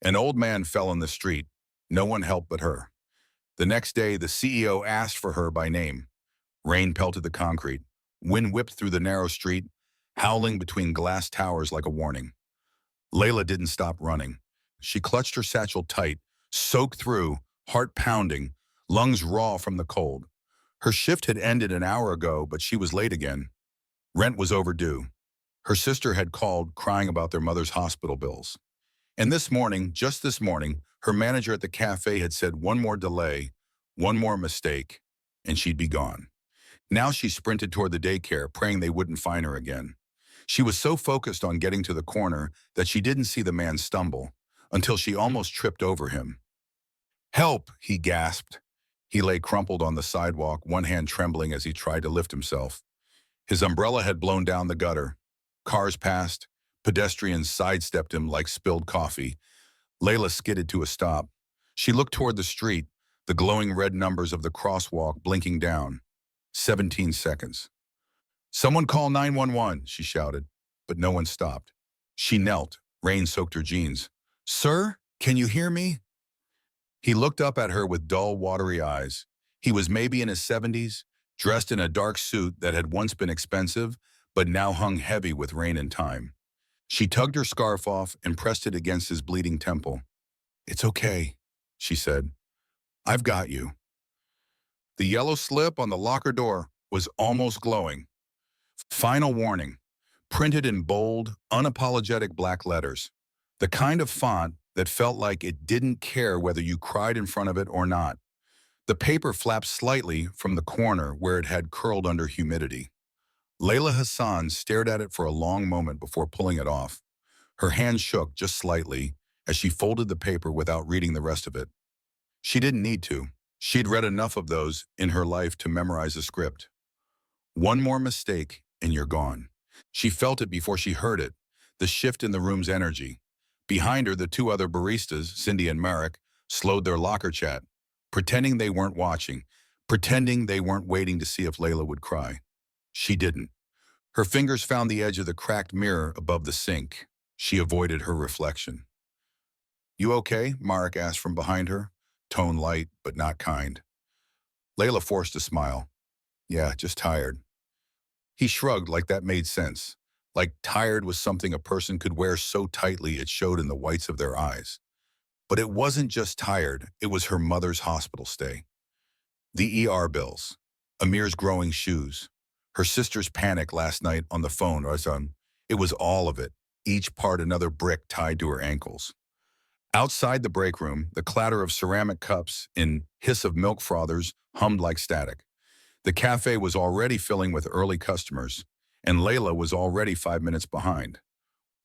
An old man fell in the street. No one helped but her. The next day, the CEO asked for her by name. Rain pelted the concrete. Wind whipped through the narrow street, howling between glass towers like a warning. Layla didn't stop running. She clutched her satchel tight, soaked through, heart pounding, lungs raw from the cold. Her shift had ended an hour ago, but she was late again. Rent was overdue. Her sister had called, crying about their mother's hospital bills. And this morning, just this morning, her manager at the cafe had said one more delay, one more mistake, and she'd be gone. Now she sprinted toward the daycare, praying they wouldn't find her again. She was so focused on getting to the corner that she didn't see the man stumble, until she almost tripped over him. "Help!" he gasped. He lay crumpled on the sidewalk, one hand trembling as he tried to lift himself. His umbrella had blown down the gutter. Cars passed. Pedestrians sidestepped him like spilled coffee. Layla skidded to a stop. She looked toward the street, the glowing red numbers of the crosswalk blinking down. 17 seconds. "Someone call 911, she shouted, but no one stopped. She knelt. Rain soaked her jeans. "Sir, can you hear me?" He looked up at her with dull, watery eyes. He was maybe in his 70s, dressed in a dark suit that had once been expensive, but now hung heavy with rain and time. She tugged her scarf off and pressed it against his bleeding temple. "It's okay," she said. "I've got you." The yellow slip on the locker door was almost glowing. Final warning, printed in bold, unapologetic black letters. The kind of font that felt like it didn't care whether you cried in front of it or not. The paper flapped slightly from the corner where it had curled under humidity. Layla Hassan stared at it for a long moment before pulling it off. Her hand shook just slightly as she folded the paper without reading the rest of it. She didn't need to. She'd read enough of those in her life to memorize the script. One more mistake and you're gone. She felt it before she heard it, the shift in the room's energy. Behind her, the two other baristas, Cindy and Marek, slowed their locker chat, pretending they weren't watching, pretending they weren't waiting to see if Layla would cry. She didn't. Her fingers found the edge of the cracked mirror above the sink. She avoided her reflection. "You okay?" Marek asked from behind her, tone light but not kind. Layla forced a smile. "Yeah, just tired." He shrugged like that made sense, like tired was something a person could wear so tightly it showed in the whites of their eyes. But it wasn't just tired, it was her mother's hospital stay. The ER bills, Amir's growing shoes, her sister's panic last night on the phone, it was all of it, each part another brick tied to her ankles. Outside the break room, the clatter of ceramic cups and hiss of milk frothers hummed like static. The cafe was already filling with early customers, and Layla was already 5 minutes behind.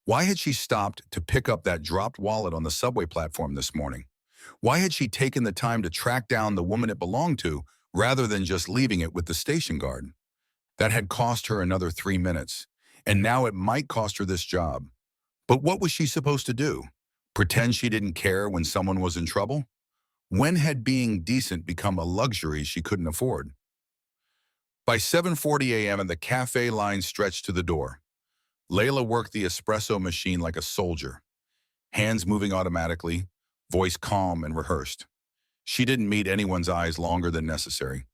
Why had she stopped to pick up that dropped wallet on the subway platform this morning? Why had she taken the time to track down the woman it belonged to rather than just leaving it with the station guard? That had cost her another 3 minutes, and now it might cost her this job. But what was she supposed to do? Pretend she didn't care when someone was in trouble? When had being decent become a luxury she couldn't afford? By 7:40 a.m. and the cafe line stretched to the door. Layla worked the espresso machine like a soldier, hands moving automatically, voice calm and rehearsed. She didn't meet anyone's eyes longer than necessary.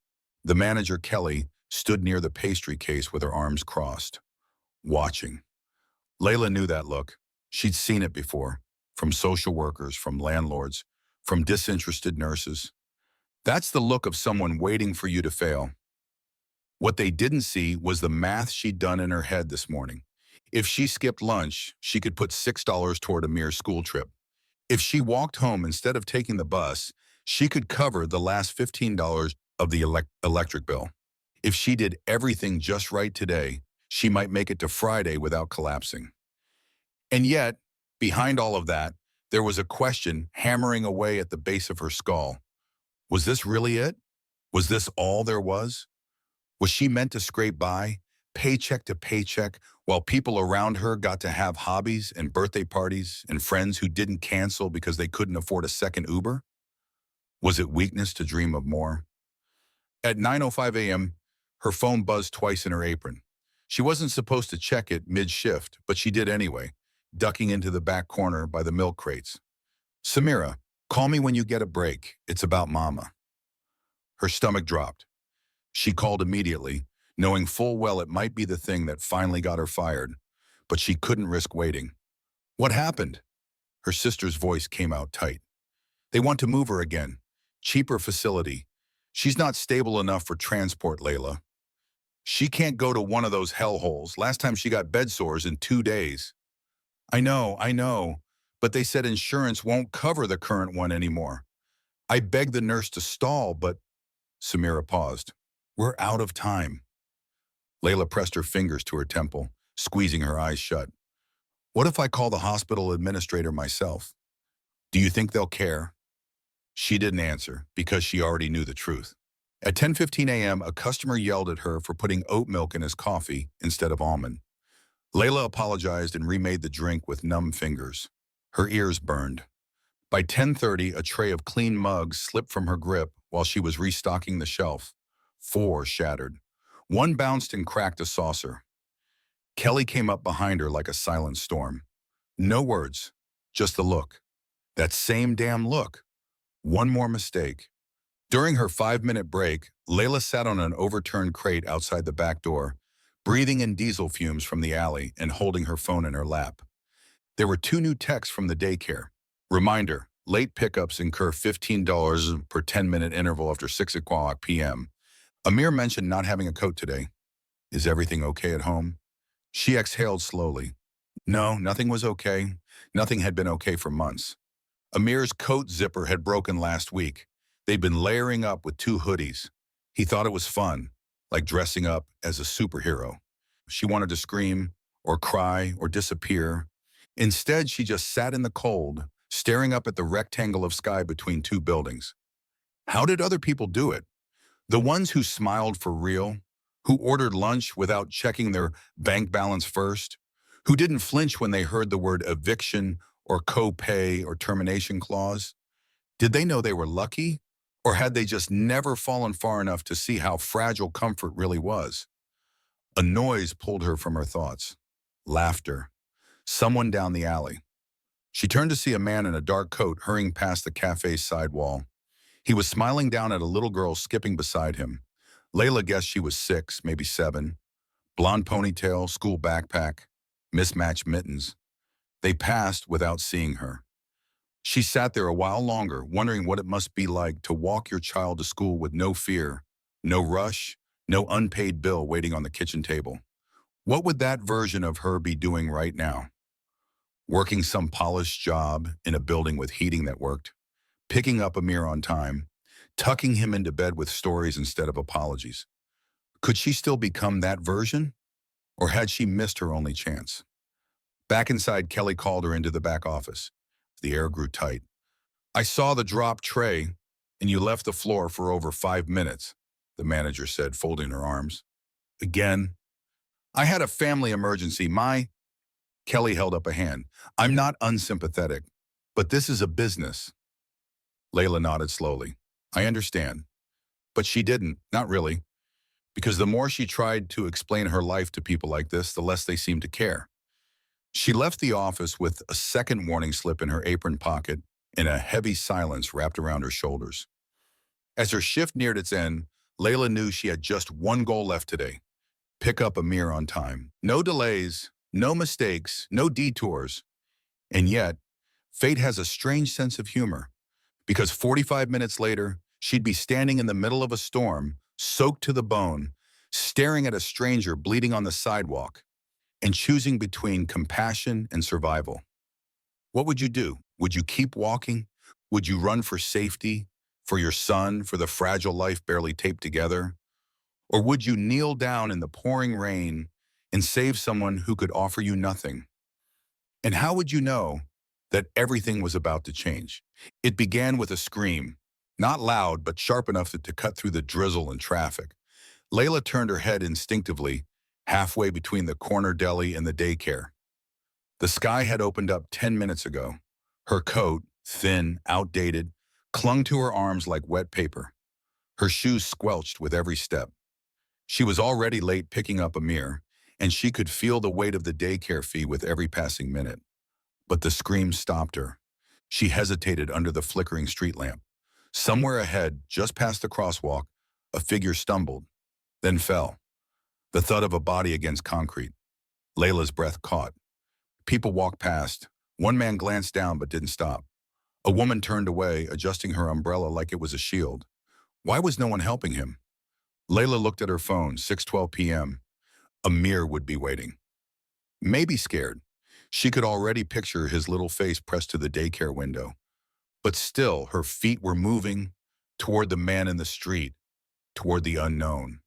The manager, Kelly, stood near the pastry case with her arms crossed, watching. Layla knew that look. She'd seen it before, from social workers, from landlords, from disinterested nurses. That's the look of someone waiting for you to fail. What they didn't see was the math she'd done in her head this morning. If she skipped lunch, she could put $6 toward Amir's school trip. If she walked home instead of taking the bus, she could cover the last $15 of the electric bill. If she did everything just right today, she might make it to Friday without collapsing. And yet, behind all of that, there was a question hammering away at the base of her skull. Was this really it? Was this all there was? Was she meant to scrape by, paycheck to paycheck, while people around her got to have hobbies and birthday parties and friends who didn't cancel because they couldn't afford a second Uber? Was it weakness to dream of more? At 9:05 a.m., her phone buzzed twice in her apron. She wasn't supposed to check it mid-shift, but she did anyway, ducking into the back corner by the milk crates. Samira, call me when you get a break. It's about Mama. Her stomach dropped. She called immediately, knowing full well it might be the thing that finally got her fired, but she couldn't risk waiting. What happened? Her sister's voice came out tight. They want to move her again. Cheaper facility. She's not stable enough for transport, Layla. She can't go to one of those hellholes. Last time she got bed sores in 2 days. I know, but they said insurance won't cover the current one anymore. I begged the nurse to stall, but Samira paused. We're out of time. Layla pressed her fingers to her temple, squeezing her eyes shut. What if I call the hospital administrator myself? Do you think they'll care? She didn't answer because she already knew the truth. At 10:15 a.m., a customer yelled at her for putting oat milk in his coffee instead of almond. Layla apologized and remade the drink with numb fingers. Her ears burned. By 10:30, a tray of clean mugs slipped from her grip while she was restocking the shelf. 4 shattered. One bounced and cracked a saucer. Kelly came up behind her like a silent storm. No words, just the look. That same damn look. One more mistake. During her 5-minute break, Layla sat on an overturned crate outside the back door, breathing in diesel fumes from the alley and holding her phone in her lap. There were 2 new texts from the daycare. Reminder, late pickups incur $15 per 10-minute interval after 6 o'clock p.m. Amir mentioned not having a coat today. Is everything okay at home? She exhaled slowly. No, nothing was okay. Nothing had been okay for months. Amir's coat zipper had broken last week. They'd been layering up with 2 hoodies. He thought it was fun, like dressing up as a superhero. She wanted to scream, or cry, or disappear. Instead, she just sat in the cold, staring up at the rectangle of sky between 2 buildings. How did other people do it? The ones who smiled for real, who ordered lunch without checking their bank balance first, who didn't flinch when they heard the word eviction or co-pay or termination clause. Did they know they were lucky, or had they just never fallen far enough to see how fragile comfort really was? A noise pulled her from her thoughts. Laughter. Someone down the alley. She turned to see a man in a dark coat hurrying past the cafe's side wall. He was smiling down at a little girl skipping beside him. Layla guessed she was 6, maybe 7. Blonde ponytail, school backpack, mismatched mittens. They passed without seeing her. She sat there a while longer, wondering what it must be like to walk your child to school with no fear, no rush, no unpaid bill waiting on the kitchen table. What would that version of her be doing right now? Working some polished job in a building with heating that worked, picking up Amir on time, tucking him into bed with stories instead of apologies. Could she still become that version? Or had she missed her only chance? Back inside, Kelly called her into the back office. The air grew tight. I saw the dropped tray, and you left the floor for over 5 minutes, the manager said, folding her arms. Again? I had a family emergency. Kelly held up a hand. I'm not unsympathetic, but this is a business. Layla nodded slowly. I understand. But she didn't, not really, because the more she tried to explain her life to people like this, the less they seemed to care. She left the office with a second warning slip in her apron pocket and a heavy silence wrapped around her shoulders. As her shift neared its end, Layla knew she had just one goal left today: pick up Amir on time. No delays, no mistakes, no detours. And yet, fate has a strange sense of humor, because 45 minutes later, she'd be standing in the middle of a storm, soaked to the bone, staring at a stranger bleeding on the sidewalk, and choosing between compassion and survival. What would you do? Would you keep walking? Would you run for safety, for your son, for the fragile life barely taped together? Or would you kneel down in the pouring rain and save someone who could offer you nothing? And how would you know that everything was about to change? It began with a scream, not loud, but sharp enough to cut through the drizzle and traffic. Layla turned her head instinctively, halfway between the corner deli and the daycare. The sky had opened up 10 minutes ago. Her coat, thin, outdated, clung to her arms like wet paper. Her shoes squelched with every step. She was already late picking up Amir, and she could feel the weight of the daycare fee with every passing minute. But the scream stopped her. She hesitated under the flickering street lamp. Somewhere ahead, just past the crosswalk, a figure stumbled, then fell. The thud of a body against concrete. Layla's breath caught. People walked past. One man glanced down but didn't stop. A woman turned away, adjusting her umbrella like it was a shield. Why was no one helping him? Layla looked at her phone, 6:12 p.m. Amir would be waiting. Maybe scared. She could already picture his little face pressed to the daycare window. But still, her feet were moving toward the man in the street, toward the unknown.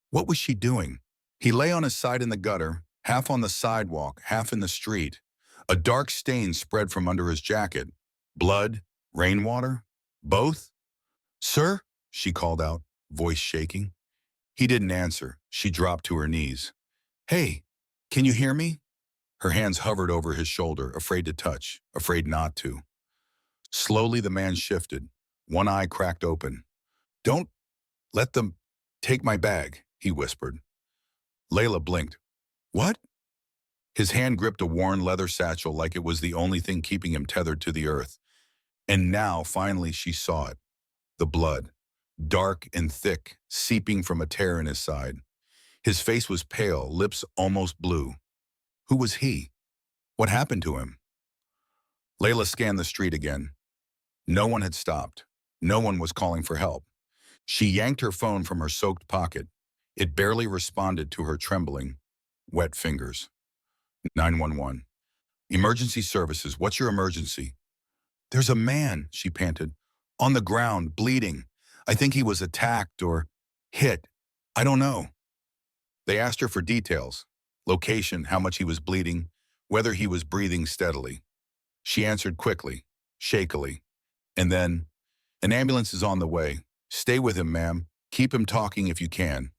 What was she doing? He lay on his side in the gutter, half on the sidewalk, half in the street. A dark stain spread from under his jacket. Blood? Rainwater? Both? "Sir?" she called out, voice shaking. He didn't answer. She dropped to her knees. "Hey, can you hear me?" Her hands hovered over his shoulder, afraid to touch, afraid not to. Slowly the man shifted. One eye cracked open. "Don't let them take my bag," he whispered. Layla blinked. "What?" His hand gripped a worn leather satchel like it was the only thing keeping him tethered to the earth. And now, finally, she saw it. The blood, dark and thick, seeping from a tear in his side. His face was pale, lips almost blue. Who was he? What happened to him? Layla scanned the street again. No one had stopped. No one was calling for help. She yanked her phone from her soaked pocket. It barely responded to her trembling, wet fingers. 911. "Emergency services, what's your emergency?" "There's a man," she panted, "on the ground, bleeding. I think he was attacked or hit. I don't know." They asked her for details, location, how much he was bleeding, whether he was breathing steadily. She answered quickly, shakily, and then, "An ambulance is on the way. Stay with him, ma'am. Keep him talking if you can."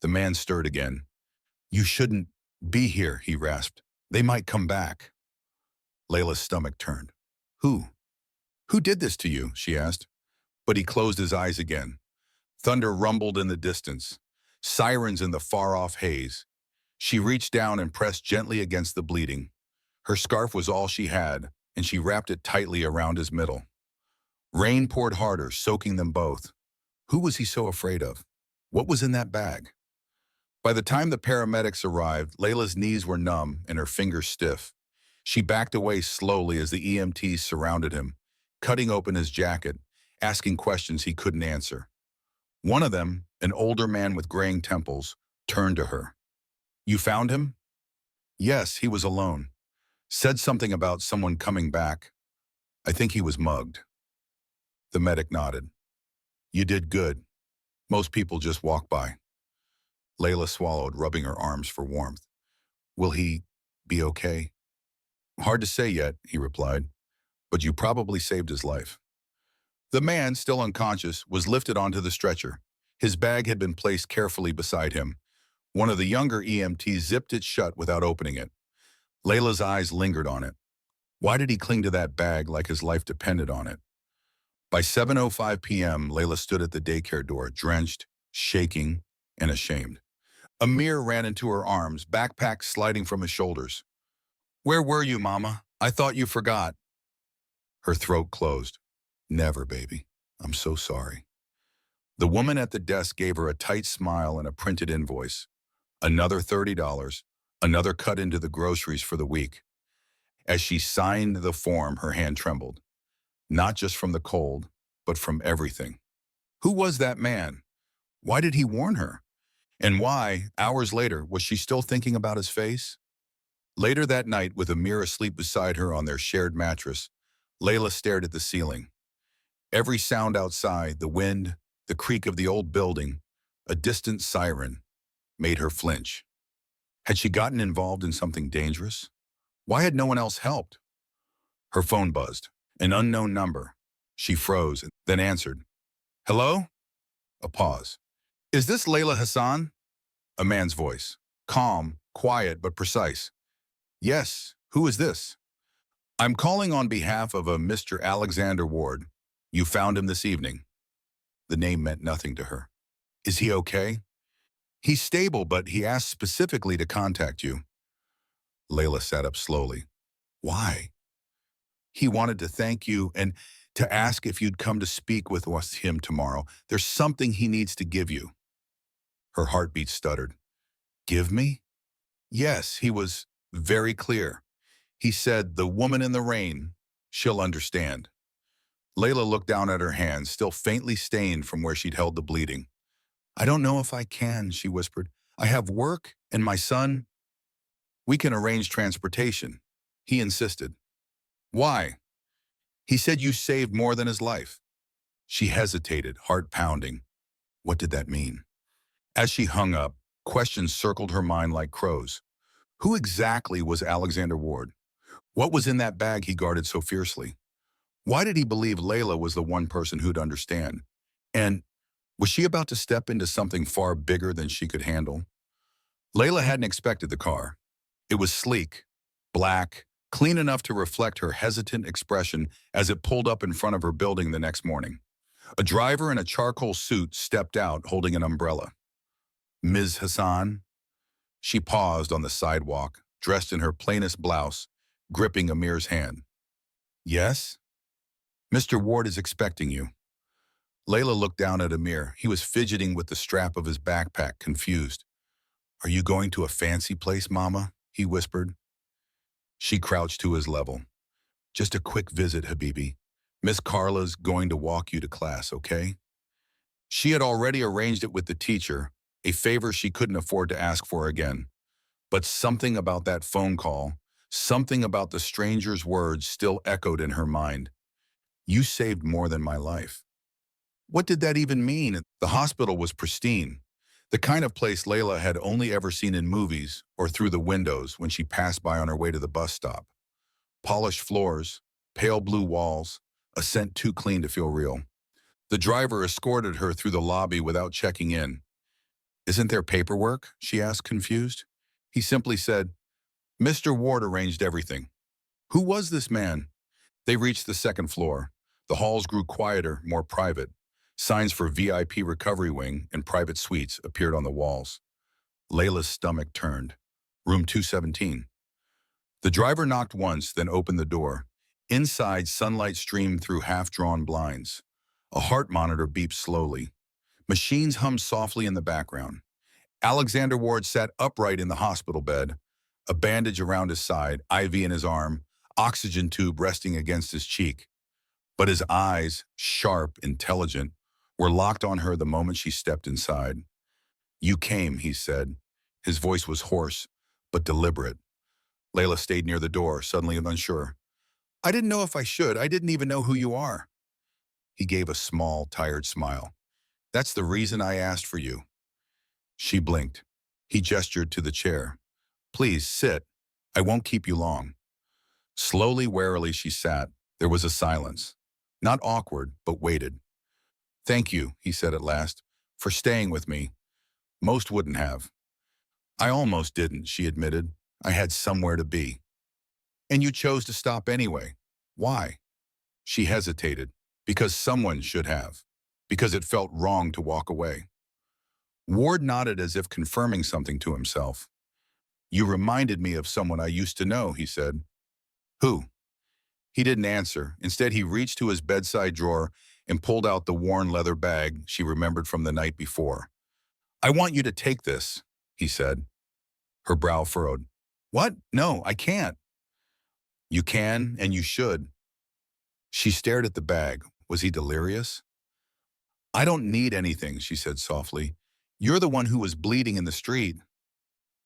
The man stirred again. "You shouldn't be here," he rasped. "They might come back." Layla's stomach turned. "Who? Who did this to you?" she asked. But he closed his eyes again. Thunder rumbled in the distance, sirens in the far-off haze. She reached down and pressed gently against the bleeding. Her scarf was all she had, and she wrapped it tightly around his middle. Rain poured harder, soaking them both. Who was he so afraid of? What was in that bag? By the time the paramedics arrived, Layla's knees were numb and her fingers stiff. She backed away slowly as the EMTs surrounded him, cutting open his jacket, asking questions he couldn't answer. One of them, an older man with graying temples, turned to her. "You found him?" "Yes, he was alone. Said something about someone coming back. I think he was mugged." The medic nodded. "You did good. Most people just walk by." Layla swallowed, rubbing her arms for warmth. "Will he be okay?" "Hard to say yet," he replied, "but you probably saved his life." The man, still unconscious, was lifted onto the stretcher. His bag had been placed carefully beside him. One of the younger EMTs zipped it shut without opening it. Layla's eyes lingered on it. Why did he cling to that bag like his life depended on it? By 7:05 p.m., Layla stood at the daycare door, drenched, shaking, and ashamed. Amir ran into her arms, backpack sliding from his shoulders. "Where were you, Mama? I thought you forgot." Her throat closed. "Never, baby. I'm so sorry." The woman at the desk gave her a tight smile and a printed invoice. Another $30, another cut into the groceries for the week. As she signed the form, her hand trembled. Not just from the cold, but from everything. Who was that man? Why did he warn her? And why, hours later, was she still thinking about his face? Later that night, with Amir asleep beside her on their shared mattress, Layla stared at the ceiling. Every sound outside, the wind, the creak of the old building, a distant siren, made her flinch. Had she gotten involved in something dangerous? Why had no one else helped? Her phone buzzed. An unknown number. She froze, then answered. "Hello?" A pause. "Is this Layla Hassan?" A man's voice. Calm, quiet, but precise. "Yes. Who is this?" "I'm calling on behalf of a Mr. Alexander Ward. You found him this evening." The name meant nothing to her. "Is he okay?" "He's stable, but he asked specifically to contact you." Layla sat up slowly. "Why?" He wanted to thank you and to ask if you'd come to speak with him tomorrow. There's something he needs to give you. Her heartbeat stuttered. Give me? Yes, he was very clear. He said, the woman in the rain, she'll understand. Layla looked down at her hands, still faintly stained from where she'd held the bleeding. I don't know if I can, she whispered. I have work, and my son. We can arrange transportation. He insisted. Why? He said you saved more than his life. She hesitated, heart pounding. What did that mean? As she hung up, questions circled her mind like crows. Who exactly was Alexander Ward? What was in that bag he guarded so fiercely? Why did he believe Layla was the one person who'd understand? And was she about to step into something far bigger than she could handle? Layla hadn't expected the car. It was sleek, black, clean enough to reflect her hesitant expression as it pulled up in front of her building the next morning. A driver in a charcoal suit stepped out holding an umbrella. Ms. Hassan? She paused on the sidewalk, dressed in her plainest blouse, gripping Amir's hand. Yes? Mr. Ward is expecting you. Layla looked down at Amir. He was fidgeting with the strap of his backpack, confused. Are you going to a fancy place, Mama? He whispered. She crouched to his level. Just a quick visit, Habibi. Miss Carla's going to walk you to class, okay? She had already arranged it with the teacher, a favor she couldn't afford to ask for again. But something about that phone call, something about the stranger's words still echoed in her mind. You saved more than my life. What did that even mean? The hospital was pristine, the kind of place Layla had only ever seen in movies or through the windows when she passed by on her way to the bus stop. Polished floors, pale blue walls, a scent too clean to feel real. The driver escorted her through the lobby without checking in. Isn't there paperwork? She asked, confused. He simply said, Mr. Ward arranged everything. Who was this man? They reached the second floor. The halls grew quieter, more private. Signs for VIP recovery wing and private suites appeared on the walls. Layla's stomach turned. Room 217. The driver knocked once, then opened the door. Inside, sunlight streamed through half-drawn blinds. A heart monitor beeped slowly. Machines hummed softly in the background. Alexander Ward sat upright in the hospital bed, a bandage around his side, IV in his arm, oxygen tube resting against his cheek. But his eyes, sharp, intelligent, were locked on her the moment she stepped inside. You came, he said. His voice was hoarse, but deliberate. Layla stayed near the door, suddenly unsure. I didn't know if I should. I didn't even know who you are. He gave a small, tired smile. That's the reason I asked for you. She blinked. He gestured to the chair. Please, sit. I won't keep you long. Slowly, warily, she sat. There was a silence. Not awkward, but weighted. Thank you, he said at last, for staying with me. Most wouldn't have. I almost didn't, she admitted. I had somewhere to be. And you chose to stop anyway. Why? She hesitated. Because someone should have. Because it felt wrong to walk away. Ward nodded as if confirming something to himself. You reminded me of someone I used to know, he said. Who? He didn't answer. Instead, he reached to his bedside drawer and pulled out the worn leather bag she remembered from the night before. I want you to take this, he said. Her brow furrowed. What? No, I can't. You can, and you should. She stared at the bag. Was he delirious? I don't need anything, she said softly. You're the one who was bleeding in the street.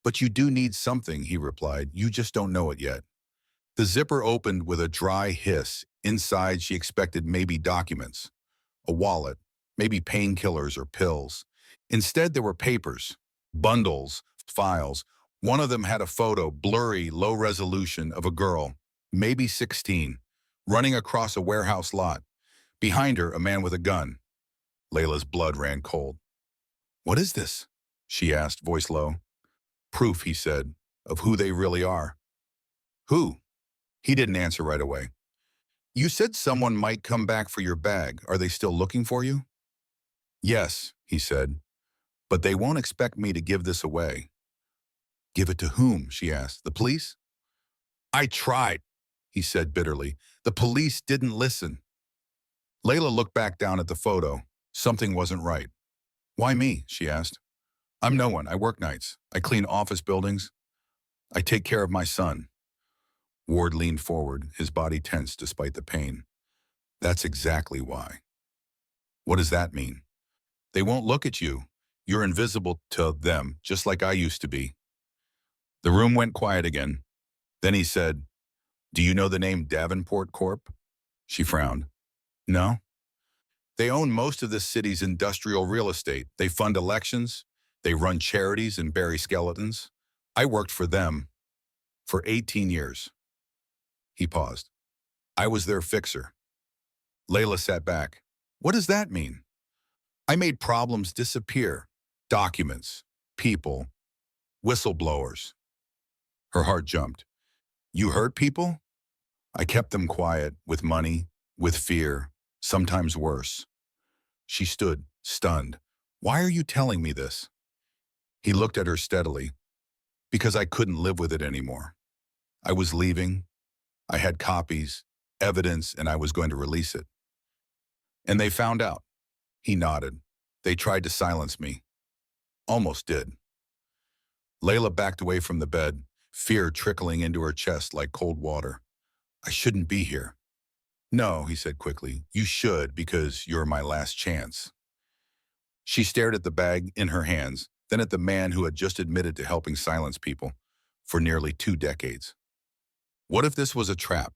But you do need something, he replied. You just don't know it yet. The zipper opened with a dry hiss. Inside, she expected maybe documents, a wallet, maybe painkillers or pills. Instead, there were papers, bundles, files. One of them had a photo, blurry, low resolution, of a girl, maybe 16, running across a warehouse lot. Behind her, a man with a gun. Layla's blood ran cold. What is this? She asked, voice low. Proof, he said, of who they really are. Who? He didn't answer right away. You said someone might come back for your bag. Are they still looking for you? Yes, he said, but they won't expect me to give this away. Give it to whom? She asked. The police? I tried. he said bitterly. The police didn't listen. Layla looked back down at the photo. Something wasn't right. Why me? She asked. I'm no one. I work nights. I clean office buildings. I take care of my son. Ward leaned forward, his body tense despite the pain. That's exactly why. What does that mean? They won't look at you. You're invisible to them, just like I used to be. The room went quiet again. Then he said, do you know the name Davenport Corp? She frowned. No. They own most of this city's industrial real estate. They fund elections. They run charities and bury skeletons. I worked for them for 18 years. He paused. I was their fixer. Layla sat back. What does that mean? I made problems disappear. Documents, people, whistleblowers. Her heart jumped. You hurt people? I kept them quiet, with money, with fear, sometimes worse. She stood, stunned. Why are you telling me this? He looked at her steadily. Because I couldn't live with it anymore. I was leaving. I had copies, evidence, and I was going to release it. And they found out. He nodded. They tried to silence me. Almost did. Layla backed away from the bed, fear trickling into her chest like cold water. I shouldn't be here. No, he said quickly. You should, because you're my last chance. She stared at the bag in her hands, then at the man who had just admitted to helping silence people for nearly 2 decades. What if this was a trap?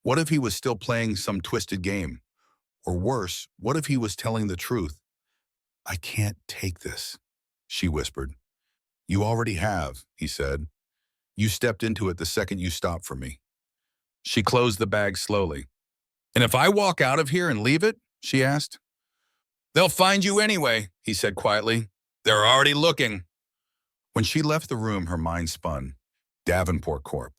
What if he was still playing some twisted game? Or worse, what if he was telling the truth? I can't take this, she whispered. You already have, he said. You stepped into it the second you stopped for me. She closed the bag slowly. And if I walk out of here and leave it? She asked. They'll find you anyway, he said quietly. They're already looking. When she left the room, her mind spun. Davenport Corp.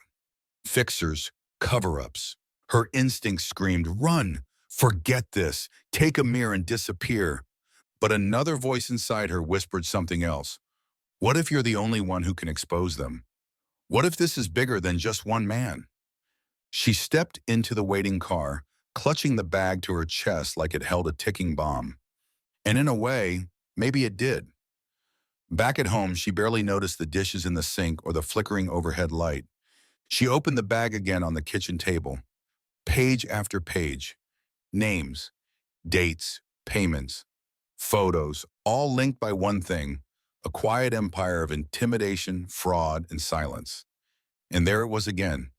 Fixers, cover-ups. Her instinct screamed, run, forget this, take a mirror and disappear. But another voice inside her whispered something else. What if you're the only one who can expose them? What if this is bigger than just one man? She stepped into the waiting car, clutching the bag to her chest like it held a ticking bomb. And in a way, maybe it did. Back at home, she barely noticed the dishes in the sink or the flickering overhead light. She opened the bag again on the kitchen table. Page after page. Names, dates, payments, photos, all linked by one thing, a quiet empire of intimidation, fraud, and silence. And there it was again,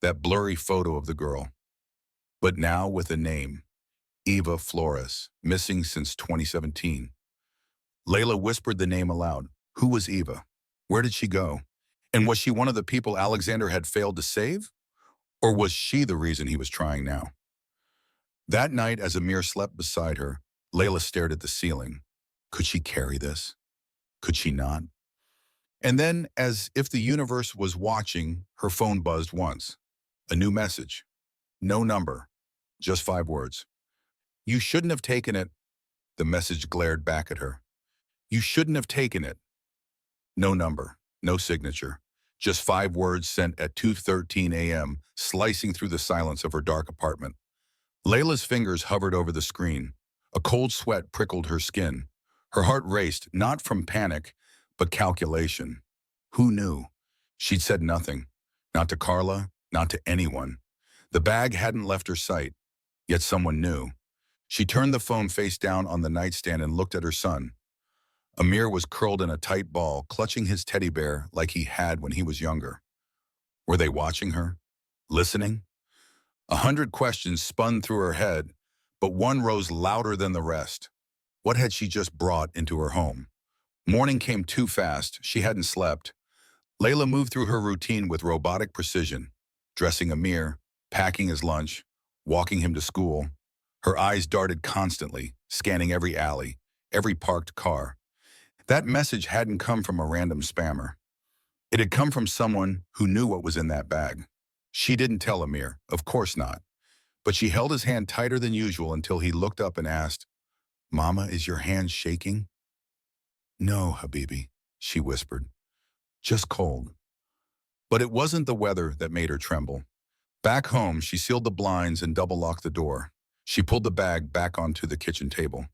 that blurry photo of the girl. But now with a name, Eva Flores, missing since 2017. Layla whispered the name aloud. Who was Eva? Where did she go? And was she one of the people Alexander had failed to save? Or was she the reason he was trying now? That night, as Amir slept beside her, Layla stared at the ceiling. Could she carry this? Could she not? And then, as if the universe was watching, her phone buzzed once. A new message. No number. Just 5 words. You shouldn't have taken it. The message glared back at her. You shouldn't have taken it. No number. No signature. Just 5 words sent at 2:13 a.m., slicing through the silence of her dark apartment. Layla's fingers hovered over the screen. A cold sweat prickled her skin. Her heart raced, not from panic, but calculation. Who knew? She'd said nothing. Not to Carla, not to anyone. The bag hadn't left her sight, yet someone knew. She turned the phone face down on the nightstand and looked at her son. Amir was curled in a tight ball, clutching his teddy bear like he had when he was younger. Were they watching her? Listening? 100 questions spun through her head, but one rose louder than the rest. What had she just brought into her home? Morning came too fast. She hadn't slept. Layla moved through her routine with robotic precision, dressing Amir, packing his lunch, walking him to school. Her eyes darted constantly, scanning every alley, every parked car. That message hadn't come from a random spammer. It had come from someone who knew what was in that bag. She didn't tell Amir, of course not, but she held his hand tighter than usual until he looked up and asked, Mama, is your hand shaking? No, Habibi, she whispered, just cold. But it wasn't the weather that made her tremble. Back home, she sealed the blinds and double-locked the door. She pulled the bag back onto the kitchen table.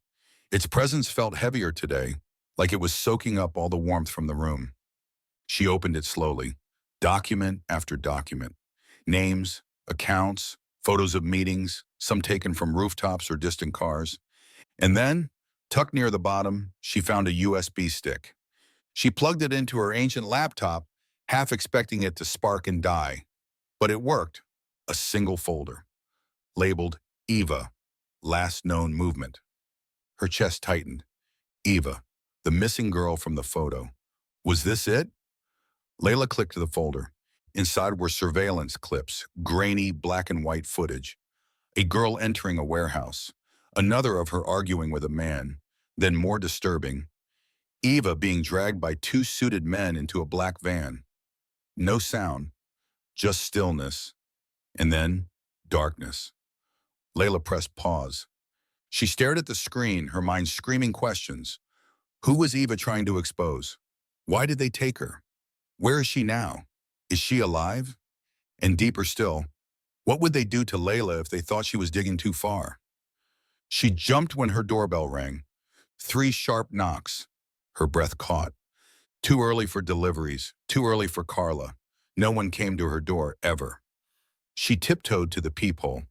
Its presence felt heavier today, like it was soaking up all the warmth from the room. She opened it slowly, document after document. Names, accounts, photos of meetings, some taken from rooftops or distant cars. And then, tucked near the bottom, she found a USB stick. She plugged it into her ancient laptop, half expecting it to spark and die. But it worked. A single folder, labeled Eva, last known movement. Her chest tightened. Eva, the missing girl from the photo. Was this it? Layla clicked to the folder. Inside were surveillance clips, grainy black and white footage. A girl entering a warehouse. Another of her arguing with a man. Then more disturbing, Eva being dragged by two suited men into a black van. No sound, just stillness. And then, darkness. Layla pressed pause. She stared at the screen, her mind screaming questions. Who was Eva trying to expose? Why did they take her? Where is she now? Is she alive? And deeper still, what would they do to Layla if they thought she was digging too far? She jumped when her doorbell rang. 3 sharp knocks. Her breath caught. Too early for deliveries, too early for Carla. No one came to her door, ever. She tiptoed to the peephole.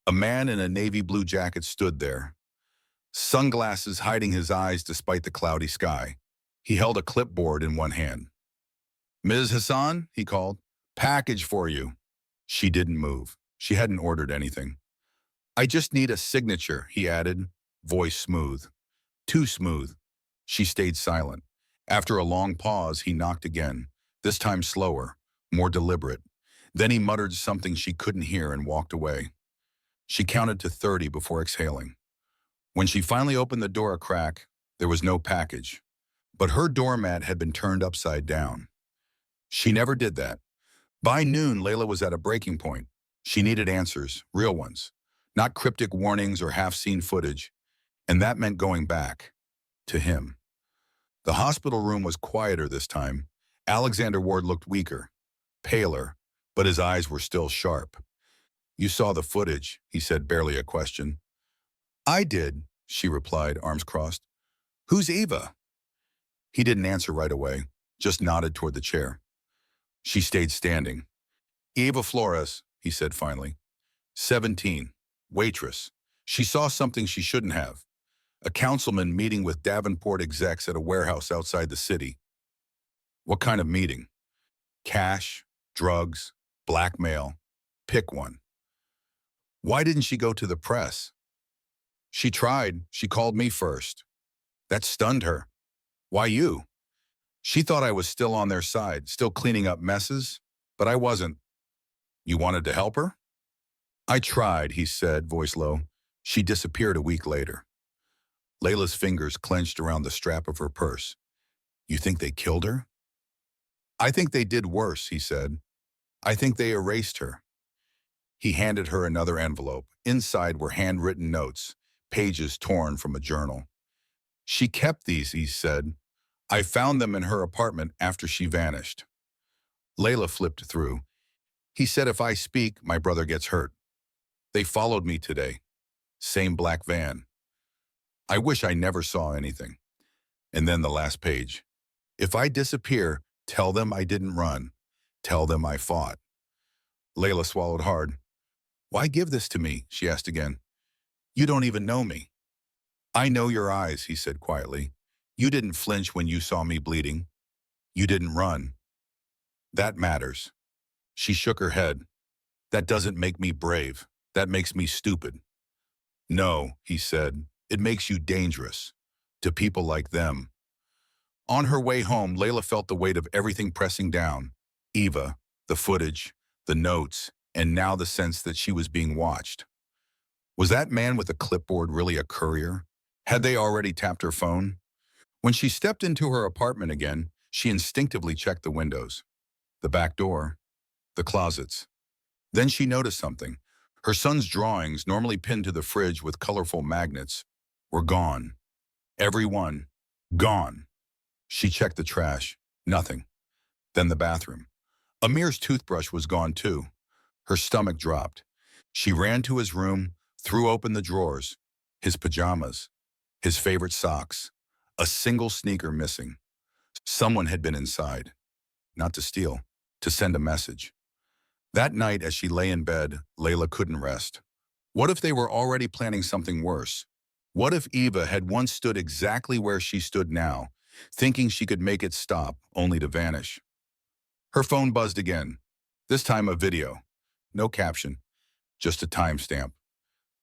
A man in a navy blue jacket stood there, sunglasses hiding his eyes despite the cloudy sky. He held a clipboard in one hand. "Ms. Hassan," he called, "package for you." She didn't move. She hadn't ordered anything. "I just need a signature," he added, voice smooth. Too smooth. She stayed silent. After a long pause, he knocked again, this time slower, more deliberate. Then he muttered something she couldn't hear and walked away. She counted to 30 before exhaling. When she finally opened the door a crack, there was no package. But her doormat had been turned upside down. She never did that. By noon, Layla was at a breaking point. She needed answers, real ones, not cryptic warnings or half-seen footage. And that meant going back. To him. The hospital room was quieter this time. Alexander Ward looked weaker, paler, but his eyes were still sharp. "You saw the footage," he said, barely a question. "I did," she replied, arms crossed. "Who's Eva?" He didn't answer right away, just nodded toward the chair. She stayed standing. "Eva Flores," he said finally. 17, waitress. She saw something she shouldn't have. A councilman meeting with Davenport execs at a warehouse outside the city. What kind of meeting? Cash, drugs, blackmail. Pick one. Why didn't she go to the press? She tried. She called me first. That stunned her. Why you? She thought I was still on their side, still cleaning up messes, but I wasn't. You wanted to help her? I tried, he said, voice low. She disappeared a week later. Layla's fingers clenched around the strap of her purse. You think they killed her? I think they did worse, he said. I think they erased her. He handed her another envelope. Inside were handwritten notes, pages torn from a journal. She kept these, he said. I found them in her apartment after she vanished. Layla flipped through. He said if I speak, my brother gets hurt. They followed me today. Same black van. I wish I never saw anything. And then the last page. If I disappear, tell them I didn't run. Tell them I fought. Layla swallowed hard. Why give this to me? She asked again. You don't even know me. I know your eyes, he said quietly. You didn't flinch when you saw me bleeding. You didn't run. That matters. She shook her head. That doesn't make me brave. That makes me stupid. No, he said. It makes you dangerous. To people like them. On her way home, Layla felt the weight of everything pressing down. Eva, the footage, the notes, and now the sense that she was being watched. Was that man with a clipboard really a courier? Had they already tapped her phone? When she stepped into her apartment again, she instinctively checked the windows, the back door, the closets. Then she noticed something. Her son's drawings, normally pinned to the fridge with colorful magnets, were gone. Every one. Gone. She checked the trash. Nothing. Then the bathroom. Amir's toothbrush was gone too. Her stomach dropped. She ran to his room, threw open the drawers. His pajamas, his favorite socks, a single sneaker missing. Someone had been inside, not to steal, to send a message. That night, as she lay in bed, Layla couldn't rest. What if they were already planning something worse? What if Eva had once stood exactly where she stood now, thinking she could make it stop, only to vanish? Her phone buzzed again, this time a video. No caption, just a timestamp.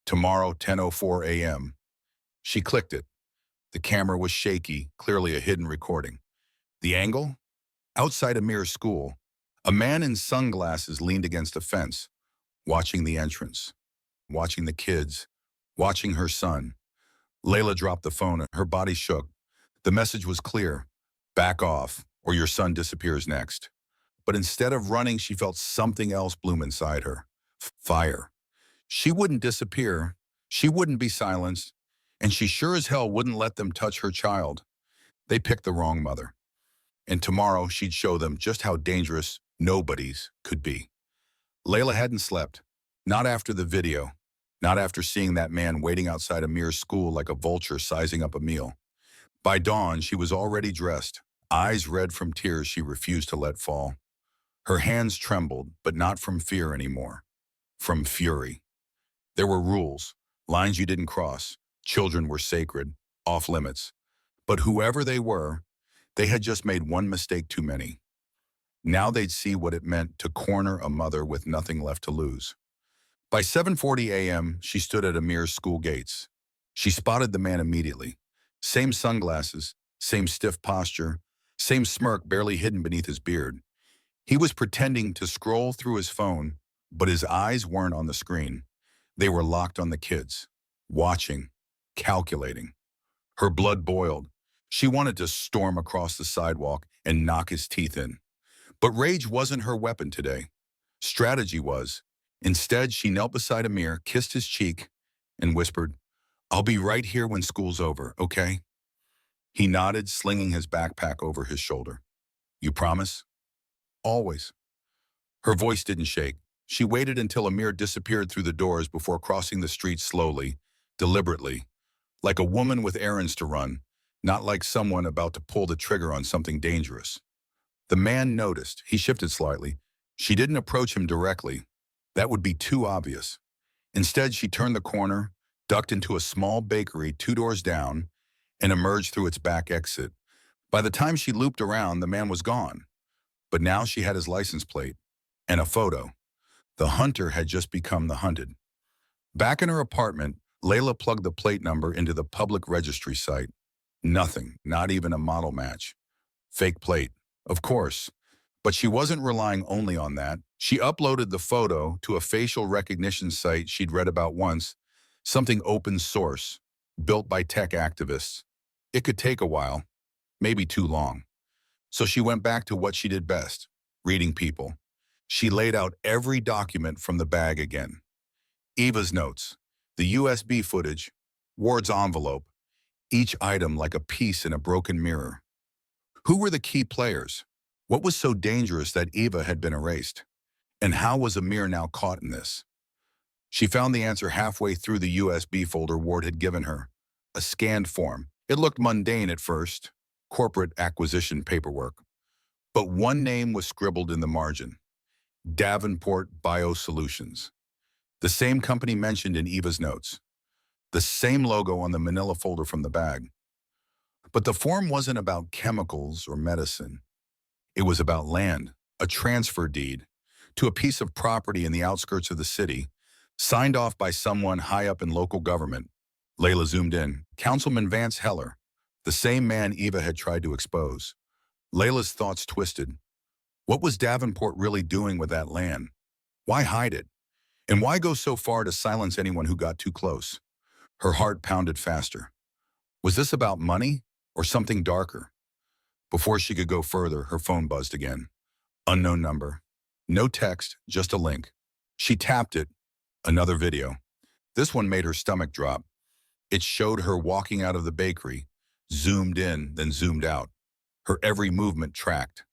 Tomorrow, 10:04 a.m. She clicked it. The camera was shaky, clearly a hidden recording. The angle? Outside Amir's school, a man in sunglasses leaned against a fence, watching the entrance, watching the kids, watching her son. Layla dropped the phone and her body shook. The message was clear. Back off, or your son disappears next. But instead of running, she felt something else bloom inside her. Fire. She wouldn't disappear. She wouldn't be silenced. And she sure as hell wouldn't let them touch her child. They picked the wrong mother. And tomorrow she'd show them just how dangerous nobodies could be. Layla hadn't slept. Not after the video. Not after seeing that man waiting outside Amir's school like a vulture sizing up a meal. By dawn, she was already dressed, eyes red from tears she refused to let fall. Her hands trembled, but not from fear anymore. From fury. There were rules, lines you didn't cross. Children were sacred, off limits. But whoever they had just made one mistake too many. Now they'd see what it meant to corner a mother with nothing left to lose. By 7:40 a.m., she stood at Amir's school gates. She spotted the man immediately. Same sunglasses, same stiff posture, same smirk barely hidden beneath his beard. He was pretending to scroll through his phone, but his eyes weren't on the screen. They were locked on the kids, watching, calculating. Her blood boiled. She wanted to storm across the sidewalk and knock his teeth in. But rage wasn't her weapon today. Strategy was. Instead, she knelt beside Amir, kissed his cheek, and whispered, "I'll be right here when school's over, okay?" He nodded, slinging his backpack over his shoulder. "You promise?" "Always." Her voice didn't shake. She waited until Amir disappeared through the doors before crossing the street slowly, deliberately, like a woman with errands to run, not like someone about to pull the trigger on something dangerous. The man noticed. He shifted slightly. She didn't approach him directly. That would be too obvious. Instead, she turned the corner, ducked into a small bakery 2 doors down, and emerged through its back exit. By the time she looped around, the man was gone. But now she had his license plate and a photo. The hunter had just become the hunted. Back in her apartment, Layla plugged the plate number into the public registry site. Nothing, not even a model match. Fake plate, of course. But she wasn't relying only on that. She uploaded the photo to a facial recognition site she'd read about once, something open source, built by tech activists. It could take a while, maybe too long. So she went back to what she did best, reading people. She laid out every document from the bag again. Eva's notes, the USB footage, Ward's envelope, each item like a piece in a broken mirror. Who were the key players? What was so dangerous that Eva had been erased? And how was Amir now caught in this? She found the answer halfway through the USB folder Ward had given her, a scanned form. It looked mundane at first, corporate acquisition paperwork. But one name was scribbled in the margin, Davenport Biosolutions. The same company mentioned in Eva's notes. The same logo on the manila folder from the bag. But the form wasn't about chemicals or medicine. It was about land, a transfer deed, to a piece of property in the outskirts of the city, signed off by someone high up in local government. Layla zoomed in. Councilman Vance Heller, the same man Eva had tried to expose. Layla's thoughts twisted. What was Davenport really doing with that land? Why hide it? And why go so far to silence anyone who got too close? Her heart pounded faster. Was this about money or something darker? Before she could go further, her phone buzzed again. Unknown number. No text, just a link. She tapped it. Another video. This one made her stomach drop. It showed her walking out of the bakery, zoomed in, then zoomed out. Her every movement tracked.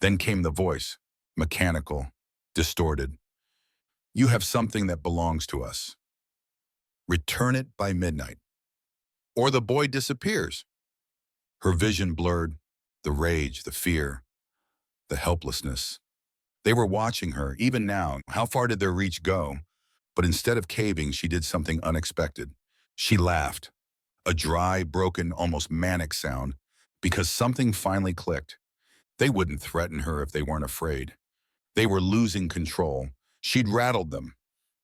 Then came the voice, mechanical, distorted. You have something that belongs to us. Return it by midnight. Or the boy disappears. Her vision blurred, the rage, the fear, the helplessness. They were watching her, even now. How far did their reach go? But instead of caving, she did something unexpected. She laughed, a dry, broken, almost manic sound, because something finally clicked. They wouldn't threaten her if they weren't afraid. They were losing control. She'd rattled them.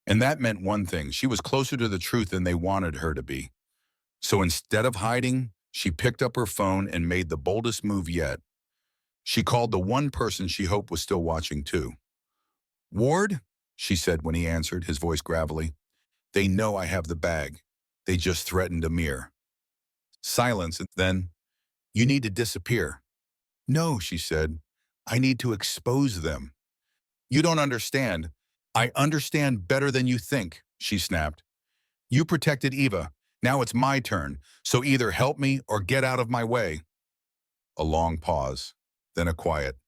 And that meant one thing: she was closer to the truth than they wanted her to be. So instead of hiding, she picked up her phone and made the boldest move yet. She called the one person she hoped was still watching too. "Ward," she said when he answered, his voice gravelly. "They know I have the bag. They just threatened Amir." Silence, and then, "You need to disappear." "No," she said. "I need to expose them." "You don't understand." "I understand better than you think," she snapped. "You protected Eva. Now it's my turn. So either help me or get out of my way." A long pause, then a quiet.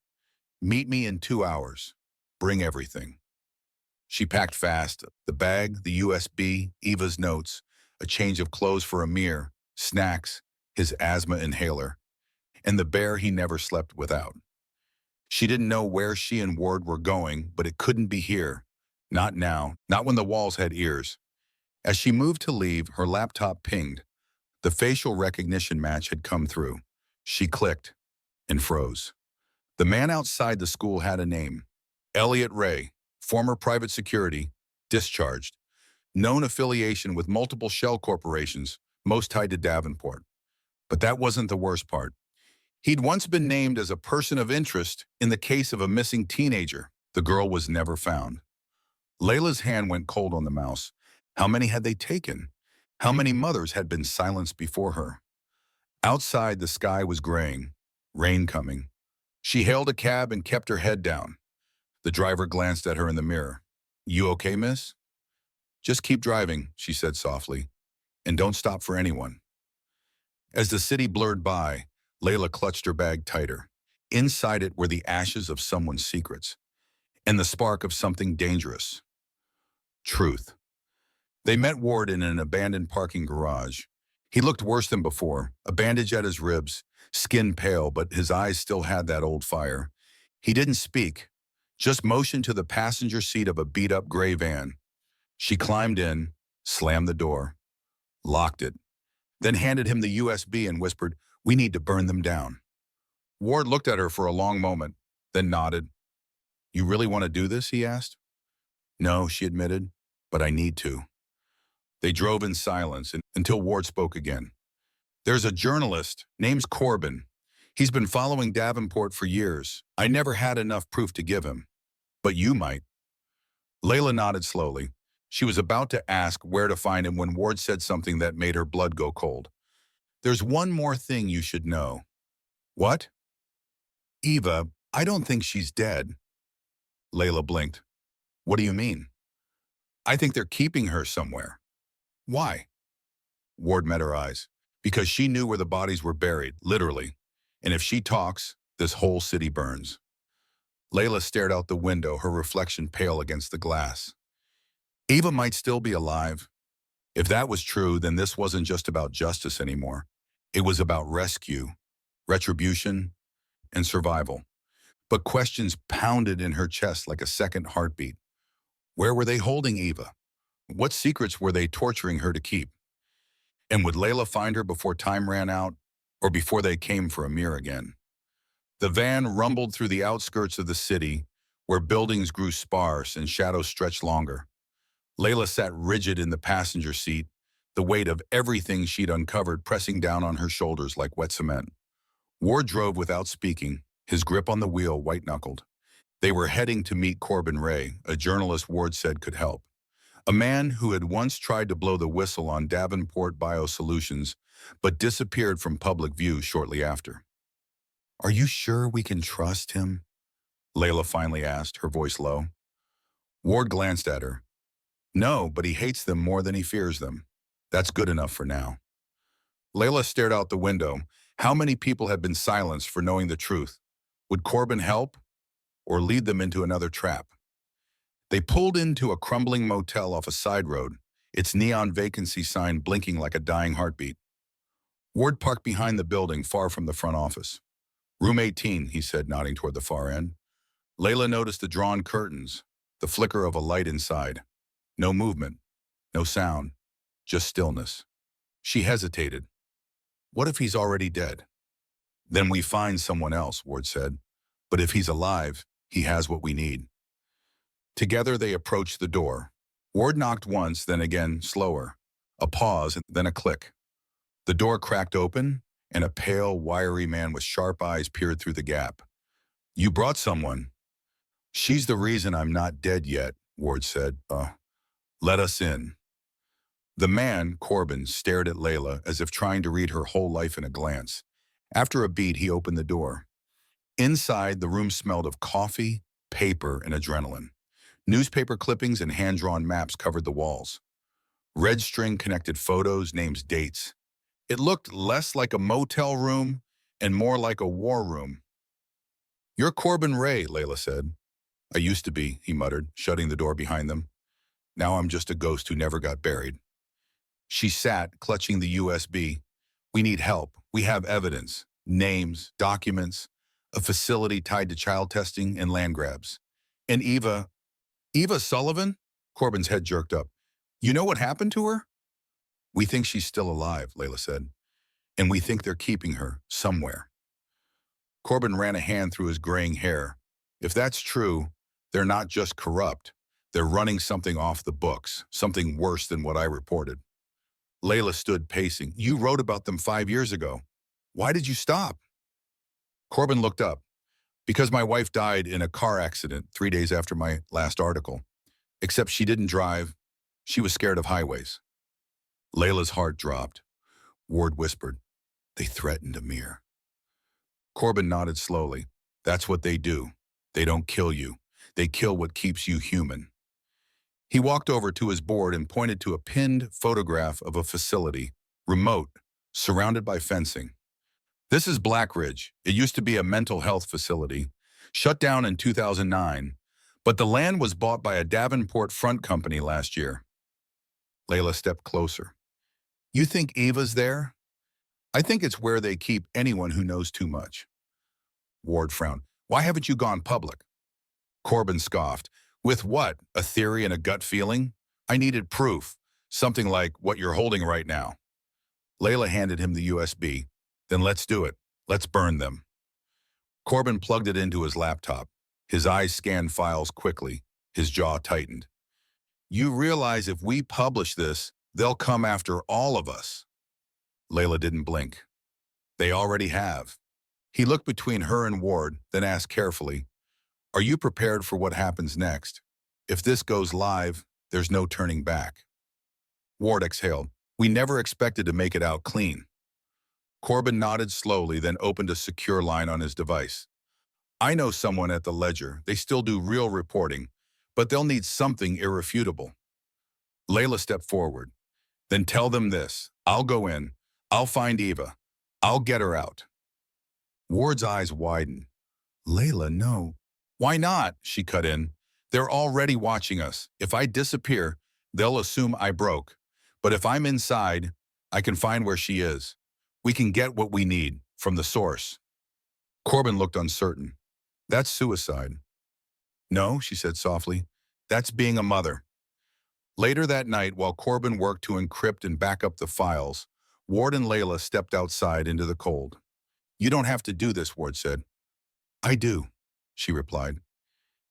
"Meet me in 2 hours. Bring everything." She packed fast: the bag, the USB, Eva's notes, a change of clothes for Amir, snacks, his asthma inhaler, and the bear he never slept without. She didn't know where she and Ward were going, but it couldn't be here. Not now, not when the walls had ears. As she moved to leave, her laptop pinged. The facial recognition match had come through. She clicked and froze. The man outside the school had a name: Elliot Ray, former private security, discharged. Known affiliation with multiple shell corporations, most tied to Davenport. But that wasn't the worst part. He'd once been named as a person of interest in the case of a missing teenager. The girl was never found. Layla's hand went cold on the mouse. How many had they taken? How many mothers had been silenced before her? Outside, the sky was graying, rain coming. She hailed a cab and kept her head down. The driver glanced at her in the mirror. "You okay, miss?" "Just keep driving," she said softly, "and don't stop for anyone." As the city blurred by, Layla clutched her bag tighter. Inside it were the ashes of someone's secrets, and the spark of something dangerous. Truth. They met Ward in an abandoned parking garage. He looked worse than before, a bandage at his ribs, skin pale, but his eyes still had that old fire. He didn't speak, just motioned to the passenger seat of a beat-up gray van. She climbed in, slammed the door, locked it, then handed him the USB and whispered, "We need to burn them down." Ward looked at her for a long moment, then nodded. "You really want to do this?" he asked. "No," she admitted, "but I need to." They drove in silence until Ward spoke again. "There's a journalist, name's Corbin. He's been following Davenport for years. I never had enough proof to give him. But you might." Layla nodded slowly. She was about to ask where to find him when Ward said something that made her blood go cold. "There's one more thing you should know." "What?" "Eva, I don't think she's dead." Layla blinked. "What do you mean?" "I think they're keeping her somewhere." "Why?" Ward met her eyes. "Because she knew where the bodies were buried, literally. And if she talks, this whole city burns." Layla stared out the window, her reflection pale against the glass. Eva might still be alive. If that was true, then this wasn't just about justice anymore. It was about rescue, retribution, and survival. But questions pounded in her chest like a second heartbeat. Where were they holding Eva? What secrets were they torturing her to keep? And would Layla find her before time ran out, or before they came for Amir again? The van rumbled through the outskirts of the city, where buildings grew sparse and shadows stretched longer. Layla sat rigid in the passenger seat, the weight of everything she'd uncovered pressing down on her shoulders like wet cement. Ward drove without speaking, his grip on the wheel white-knuckled. They were heading to meet Corbin Ray, a journalist Ward said could help. A man who had once tried to blow the whistle on Davenport Biosolutions, but disappeared from public view shortly after. "Are you sure we can trust him?" Layla finally asked, her voice low. Ward glanced at her. "No, but he hates them more than he fears them. That's good enough for now." Layla stared out the window. How many people had been silenced for knowing the truth? Would Corbin help, or lead them into another trap? They pulled into a crumbling motel off a side road, its neon vacancy sign blinking like a dying heartbeat. Ward parked behind the building, far from the front office. Room 18, he said, nodding toward the far end. Layla noticed the drawn curtains, the flicker of a light inside. No movement, no sound, just stillness. She hesitated. What if he's already dead? Then we find someone else, Ward said. But if he's alive, he has what we need. Together they approached the door. Ward knocked once, then again, slower. A pause, and then a click. The door cracked open, and a pale, wiry man with sharp eyes peered through the gap. You brought someone. She's the reason I'm not dead yet, Ward said. Let us in. The man, Corbin, stared at Layla as if trying to read her whole life in a glance. After a beat, he opened the door. Inside, the room smelled of coffee, paper, and adrenaline. Newspaper clippings and hand-drawn maps covered the walls. Red string connected photos, names, dates. It looked less like a motel room and more like a war room. You're Corbin Ray, Layla said. I used to be, he muttered, shutting the door behind them. Now I'm just a ghost who never got buried. She sat, clutching the USB. We need help. We have evidence, names, documents, a facility tied to child testing and land grabs. And Eva Sullivan? Corbin's head jerked up. You know what happened to her? We think she's still alive, Layla said. And we think they're keeping her somewhere. Corbin ran a hand through his graying hair. If that's true, they're not just corrupt. They're running something off the books, something worse than what I reported. Layla stood pacing. You wrote about them 5 years ago. Why did you stop? Corbin looked up. Because my wife died in a car accident 3 days after my last article. Except she didn't drive. She was scared of highways. Layla's heart dropped. Ward whispered, They threatened Amir. Corbin nodded slowly. That's what they do. They don't kill you. They kill what keeps you human. He walked over to his board and pointed to a pinned photograph of a facility, remote, surrounded by fencing. This is Black Ridge. It used to be a mental health facility, shut down in 2009, but the land was bought by a Davenport front company last year. Layla stepped closer. You think Eva's there? I think it's where they keep anyone who knows too much. Ward frowned. Why haven't you gone public? Corbin scoffed. With what? A theory and a gut feeling? I needed proof. Something like what you're holding right now. Layla handed him the USB. Then let's do it. Let's burn them. Corbin plugged it into his laptop. His eyes scanned files quickly. His jaw tightened. You realize if we publish this, they'll come after all of us. Layla didn't blink. They already have. He looked between her and Ward, then asked carefully, Are you prepared for what happens next? If this goes live, there's no turning back. Ward exhaled. We never expected to make it out clean. Corbin nodded slowly, then opened a secure line on his device. I know someone at the Ledger. They still do real reporting, but they'll need something irrefutable. Layla stepped forward. Then tell them this. I'll go in. I'll find Eva. I'll get her out. Ward's eyes widened. Layla, no. Why not? She cut in. They're already watching us. If I disappear, they'll assume I broke. But if I'm inside, I can find where she is. We can get what we need from the source. Corbin looked uncertain. That's suicide. No, she said softly. That's being a mother. Later that night, while Corbin worked to encrypt and back up the files, Ward and Layla stepped outside into the cold. You don't have to do this, Ward said. I do, she replied.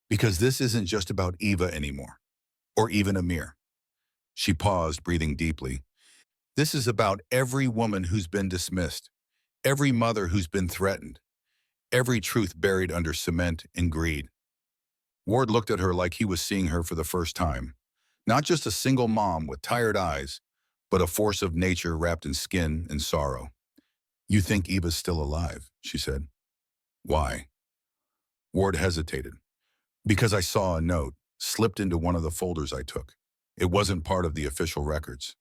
Because this isn't just about Eva anymore, or even Amir. She paused, breathing deeply. This is about every woman who's been dismissed, every mother who's been threatened, every truth buried under cement and greed. Ward looked at her like he was seeing her for the first time. Not just a single mom with tired eyes, but a force of nature wrapped in skin and sorrow. You think Eva's still alive, she said. Why? Ward hesitated. Because I saw a note slipped into one of the folders I took. It wasn't part of the official records.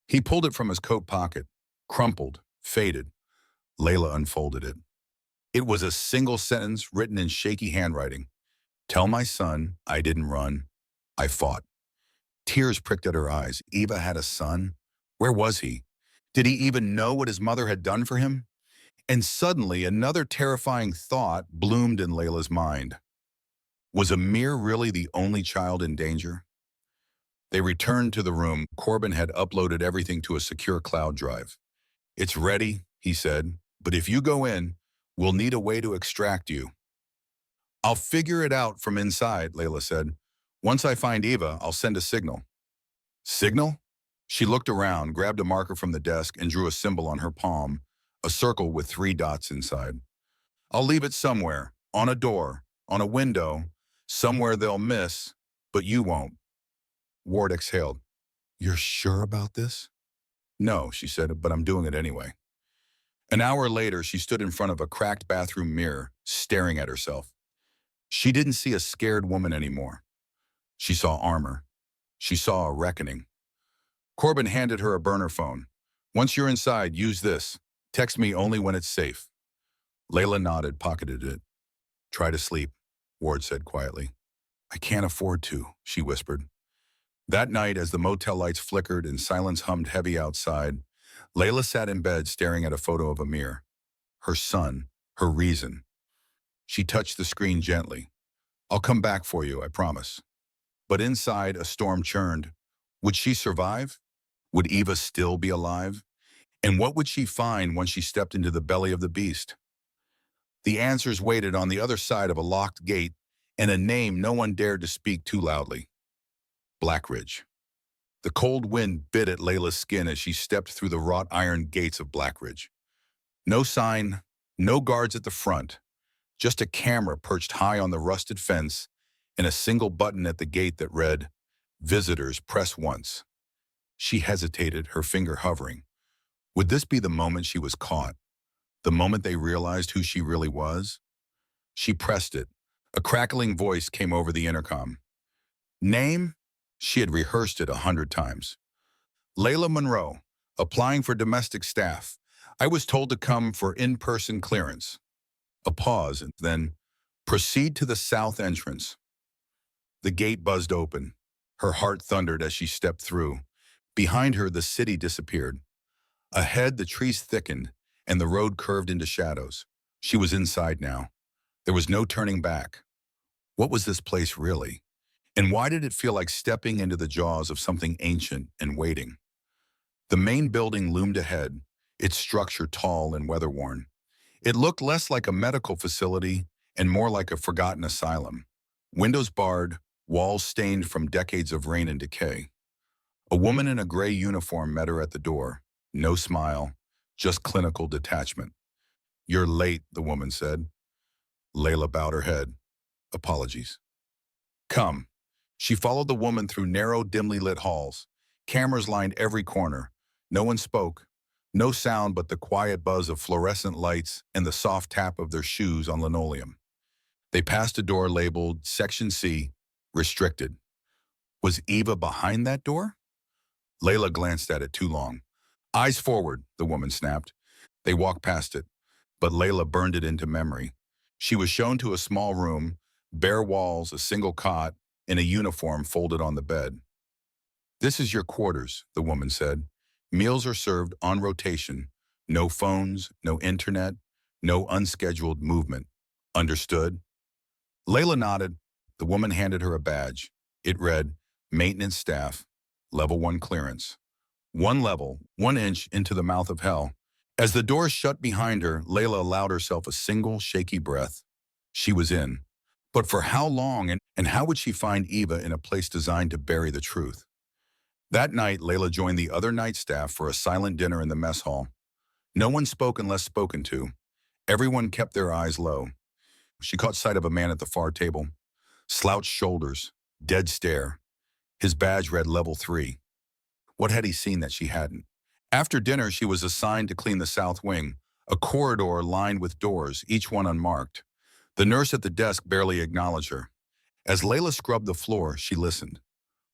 He pulled it from his coat pocket, crumpled, faded. Layla unfolded it. It was a single sentence written in shaky handwriting. Tell my son I didn't run. I fought. Tears pricked at her eyes. Eva had a son? Where was he? Did he even know what his mother had done for him? And suddenly, another terrifying thought bloomed in Layla's mind. Was Amir really the only child in danger? They returned to the room. Corbin had uploaded everything to a secure cloud drive. It's ready, he said, but if you go in, we'll need a way to extract you. I'll figure it out from inside, Layla said. Once I find Eva, I'll send a signal. Signal? She looked around, grabbed a marker from the desk, and drew a symbol on her palm, a circle with 3 dots inside. I'll leave it somewhere, on a door, on a window, somewhere they'll miss, but you won't. Ward exhaled. You're sure about this? No, she said, but I'm doing it anyway. An hour later, she stood in front of a cracked bathroom mirror, staring at herself. She didn't see a scared woman anymore. She saw armor. She saw a reckoning. Corbin handed her a burner phone. Once you're inside, use this. Text me only when it's safe. Layla nodded, pocketed it. Try to sleep, Ward said quietly. I can't afford to, she whispered. That night, as the motel lights flickered and silence hummed heavy outside, Layla sat in bed staring at a photo of Amir. Her son, her reason. She touched the screen gently. I'll come back for you, I promise. But inside, a storm churned. Would she survive? Would Eva still be alive? And what would she find when she stepped into the belly of the beast? The answers waited on the other side of a locked gate and a name no one dared to speak too loudly. Blackridge. The cold wind bit at Layla's skin as she stepped through the wrought iron gates of Blackridge. No sign, no guards at the front, just a camera perched high on the rusted fence and a single button at the gate that read, Visitors, press once. She hesitated, her finger hovering. Would this be the moment she was caught? The moment they realized who she really was? She pressed it. A crackling voice came over the intercom. Name? She had rehearsed it 100 times. Layla Monroe, applying for domestic staff. I was told to come for in-person clearance. A pause, and then, proceed to the south entrance. The gate buzzed open. Her heart thundered as she stepped through. Behind her, the city disappeared. Ahead, the trees thickened, and the road curved into shadows. She was inside now. There was no turning back. What was this place really? And why did it feel like stepping into the jaws of something ancient and waiting? The main building loomed ahead, its structure tall and weather-worn. It looked less like a medical facility and more like a forgotten asylum. Windows barred, walls stained from decades of rain and decay. A woman in a gray uniform met her at the door. No smile, just clinical detachment. You're late, the woman said. Layla bowed her head. Apologies. Come. She followed the woman through narrow, dimly lit halls. Cameras lined every corner. No one spoke. No sound but the quiet buzz of fluorescent lights and the soft tap of their shoes on linoleum. They passed a door labeled Section C, restricted. Was Eva behind that door? Layla glanced at it too long. Eyes forward, the woman snapped. They walked past it, but Layla burned it into memory. She was shown to a small room, bare walls, a single cot, and a uniform folded on the bed. This is your quarters, the woman said. Meals are served on rotation. No phones, no internet, no unscheduled movement. Understood? Layla nodded. The woman handed her a badge. It read, Maintenance Staff, Level 1 Clearance. 1 level, 1 inch into the mouth of hell. As the door shut behind her, Layla allowed herself a single shaky breath. She was in. But for how long, and how would she find Eva in a place designed to bury the truth? That night, Layla joined the other night staff for a silent dinner in the mess hall. No one spoke unless spoken to. Everyone kept their eyes low. She caught sight of a man at the far table. Slouched shoulders, dead stare. His badge read Level 3. What had he seen that she hadn't? After dinner, she was assigned to clean the south wing, a corridor lined with doors, each one unmarked. The nurse at the desk barely acknowledged her. As Layla scrubbed the floor, she listened.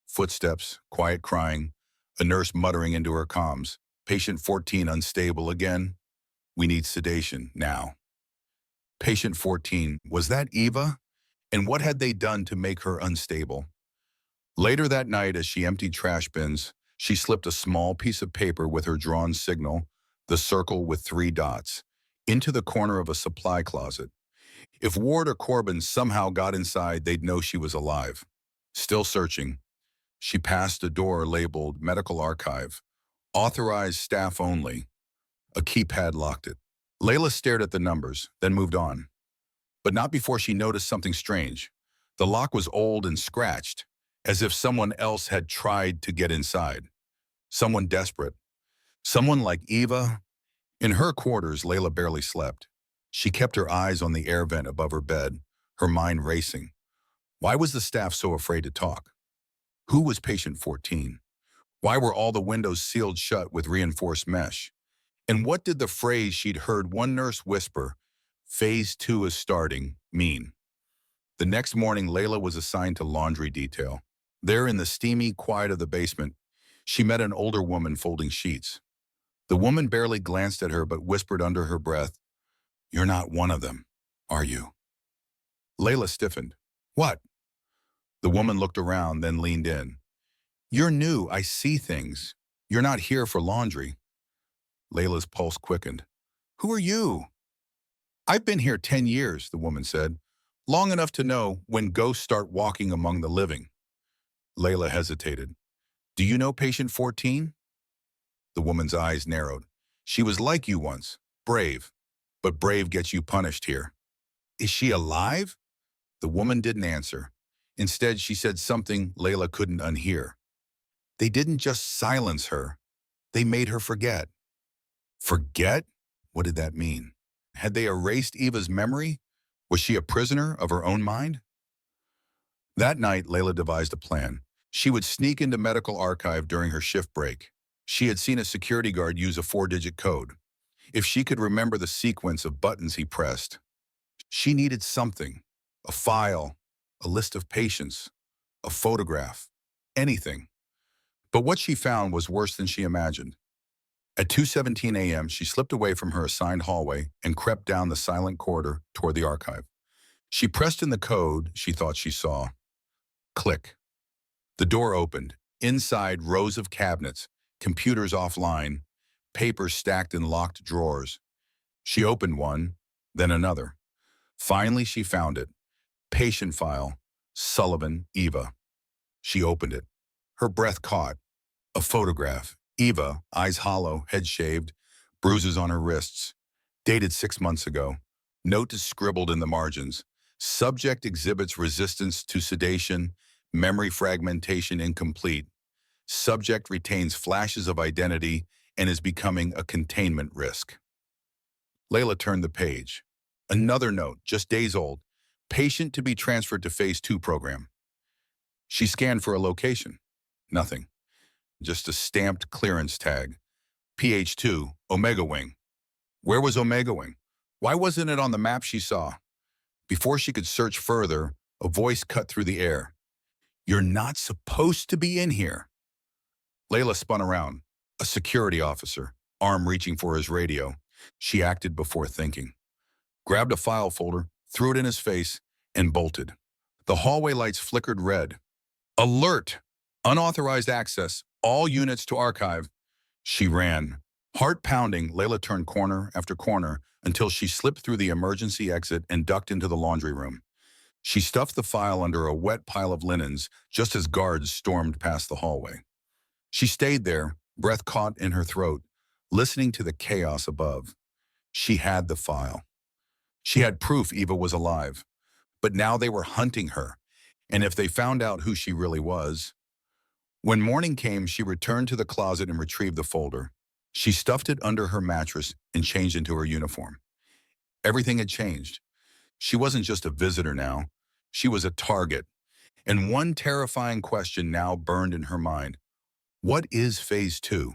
Footsteps, quiet crying, a nurse muttering into her comms. Patient 14 unstable again. We need sedation, now. Patient 14, was that Eva? And what had they done to make her unstable? Later that night, as she emptied trash bins, she slipped a small piece of paper with her drawn signal, the circle with 3 dots, into the corner of a supply closet. If Ward or Corbin somehow got inside, they'd know she was alive. Still searching, she passed a door labeled Medical Archive, authorized staff only. A keypad locked it. Layla stared at the numbers, then moved on. But not before she noticed something strange. The lock was old and scratched, as if someone else had tried to get inside. Someone desperate. Someone like Eva. In her quarters, Layla barely slept. She kept her eyes on the air vent above her bed, her mind racing. Why was the staff so afraid to talk? Who was patient 14? Why were all the windows sealed shut with reinforced mesh? And what did the phrase she'd heard one nurse whisper, "Phase 2 is starting," mean? The next morning, Layla was assigned to laundry detail. There in the steamy quiet of the basement, she met an older woman folding sheets. The woman barely glanced at her but whispered under her breath, "You're not one of them, are you?" Layla stiffened. "What?" The woman looked around, then leaned in. "You're new, I see things. You're not here for laundry." Layla's pulse quickened. "Who are you?" "I've been here 10 years, the woman said. "Long enough to know when ghosts start walking among the living." Layla hesitated. "Do you know patient 14? The woman's eyes narrowed. "She was like you once, brave. But brave gets you punished here." "Is she alive?" The woman didn't answer. Instead, she said something Layla couldn't unhear. "They didn't just silence her. They made her forget." Forget? What did that mean? Had they erased Eva's memory? Was she a prisoner of her own mind? That night, Layla devised a plan. She would sneak into medical archive during her shift break. She had seen a security guard use a 4-digit code. If she could remember the sequence of buttons he pressed, she needed something, a file, a list of patients, a photograph, anything. But what she found was worse than she imagined. At 2:17 a.m., she slipped away from her assigned hallway and crept down the silent corridor toward the archive. She pressed in the code she thought she saw. Click. The door opened. Inside, rows of cabinets, computers offline, papers stacked in locked drawers. She opened one, then another. Finally, she found it. Patient file, Sullivan, Eva. She opened it. Her breath caught. A photograph. Eva, eyes hollow, head shaved, bruises on her wrists. Dated 6 months ago. Note is scribbled in the margins. Subject exhibits resistance to sedation, memory fragmentation incomplete. Subject retains flashes of identity and is becoming a containment risk. Layla turned the page. Another note, just days old. Patient to be transferred to Phase 2 program. She scanned for a location. Nothing. Just a stamped clearance tag. PH2, Omega Wing. Where was Omega Wing? Why wasn't it on the map she saw? Before she could search further, a voice cut through the air. "You're not supposed to be in here." Layla spun around. A security officer, arm reaching for his radio. She acted before thinking. Grabbed a file folder, threw it in his face, and bolted. The hallway lights flickered red. "Alert! Unauthorized access. All units to archive." She ran. Heart pounding, Layla turned corner after corner until she slipped through the emergency exit and ducked into the laundry room. She stuffed the file under a wet pile of linens just as guards stormed past the hallway. She stayed there, breath caught in her throat, listening to the chaos above. She had the file. She had proof Eva was alive. But now they were hunting her. And if they found out who she really was... When morning came, she returned to the closet and retrieved the folder. She stuffed it under her mattress and changed into her uniform. Everything had changed. She wasn't just a visitor now. She was a target. And one terrifying question now burned in her mind. What is Phase 2?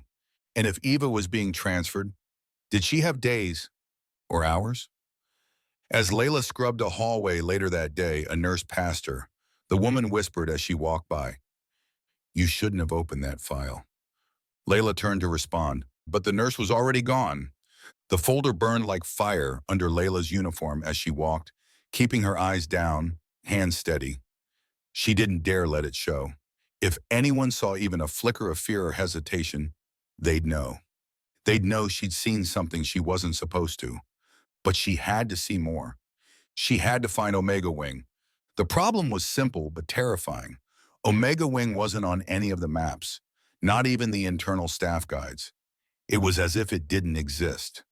And if Eva was being transferred, did she have days or hours? As Layla scrubbed a hallway later that day, a nurse passed her. The woman whispered as she walked by, "You shouldn't have opened that file." Layla turned to respond, but the nurse was already gone. The folder burned like fire under Layla's uniform as she walked, keeping her eyes down, hands steady. She didn't dare let it show. If anyone saw even a flicker of fear or hesitation, they'd know. They'd know she'd seen something she wasn't supposed to. But she had to see more. She had to find Omega Wing. The problem was simple but terrifying. Omega Wing wasn't on any of the maps, not even the internal staff guides. It was as if it didn't exist.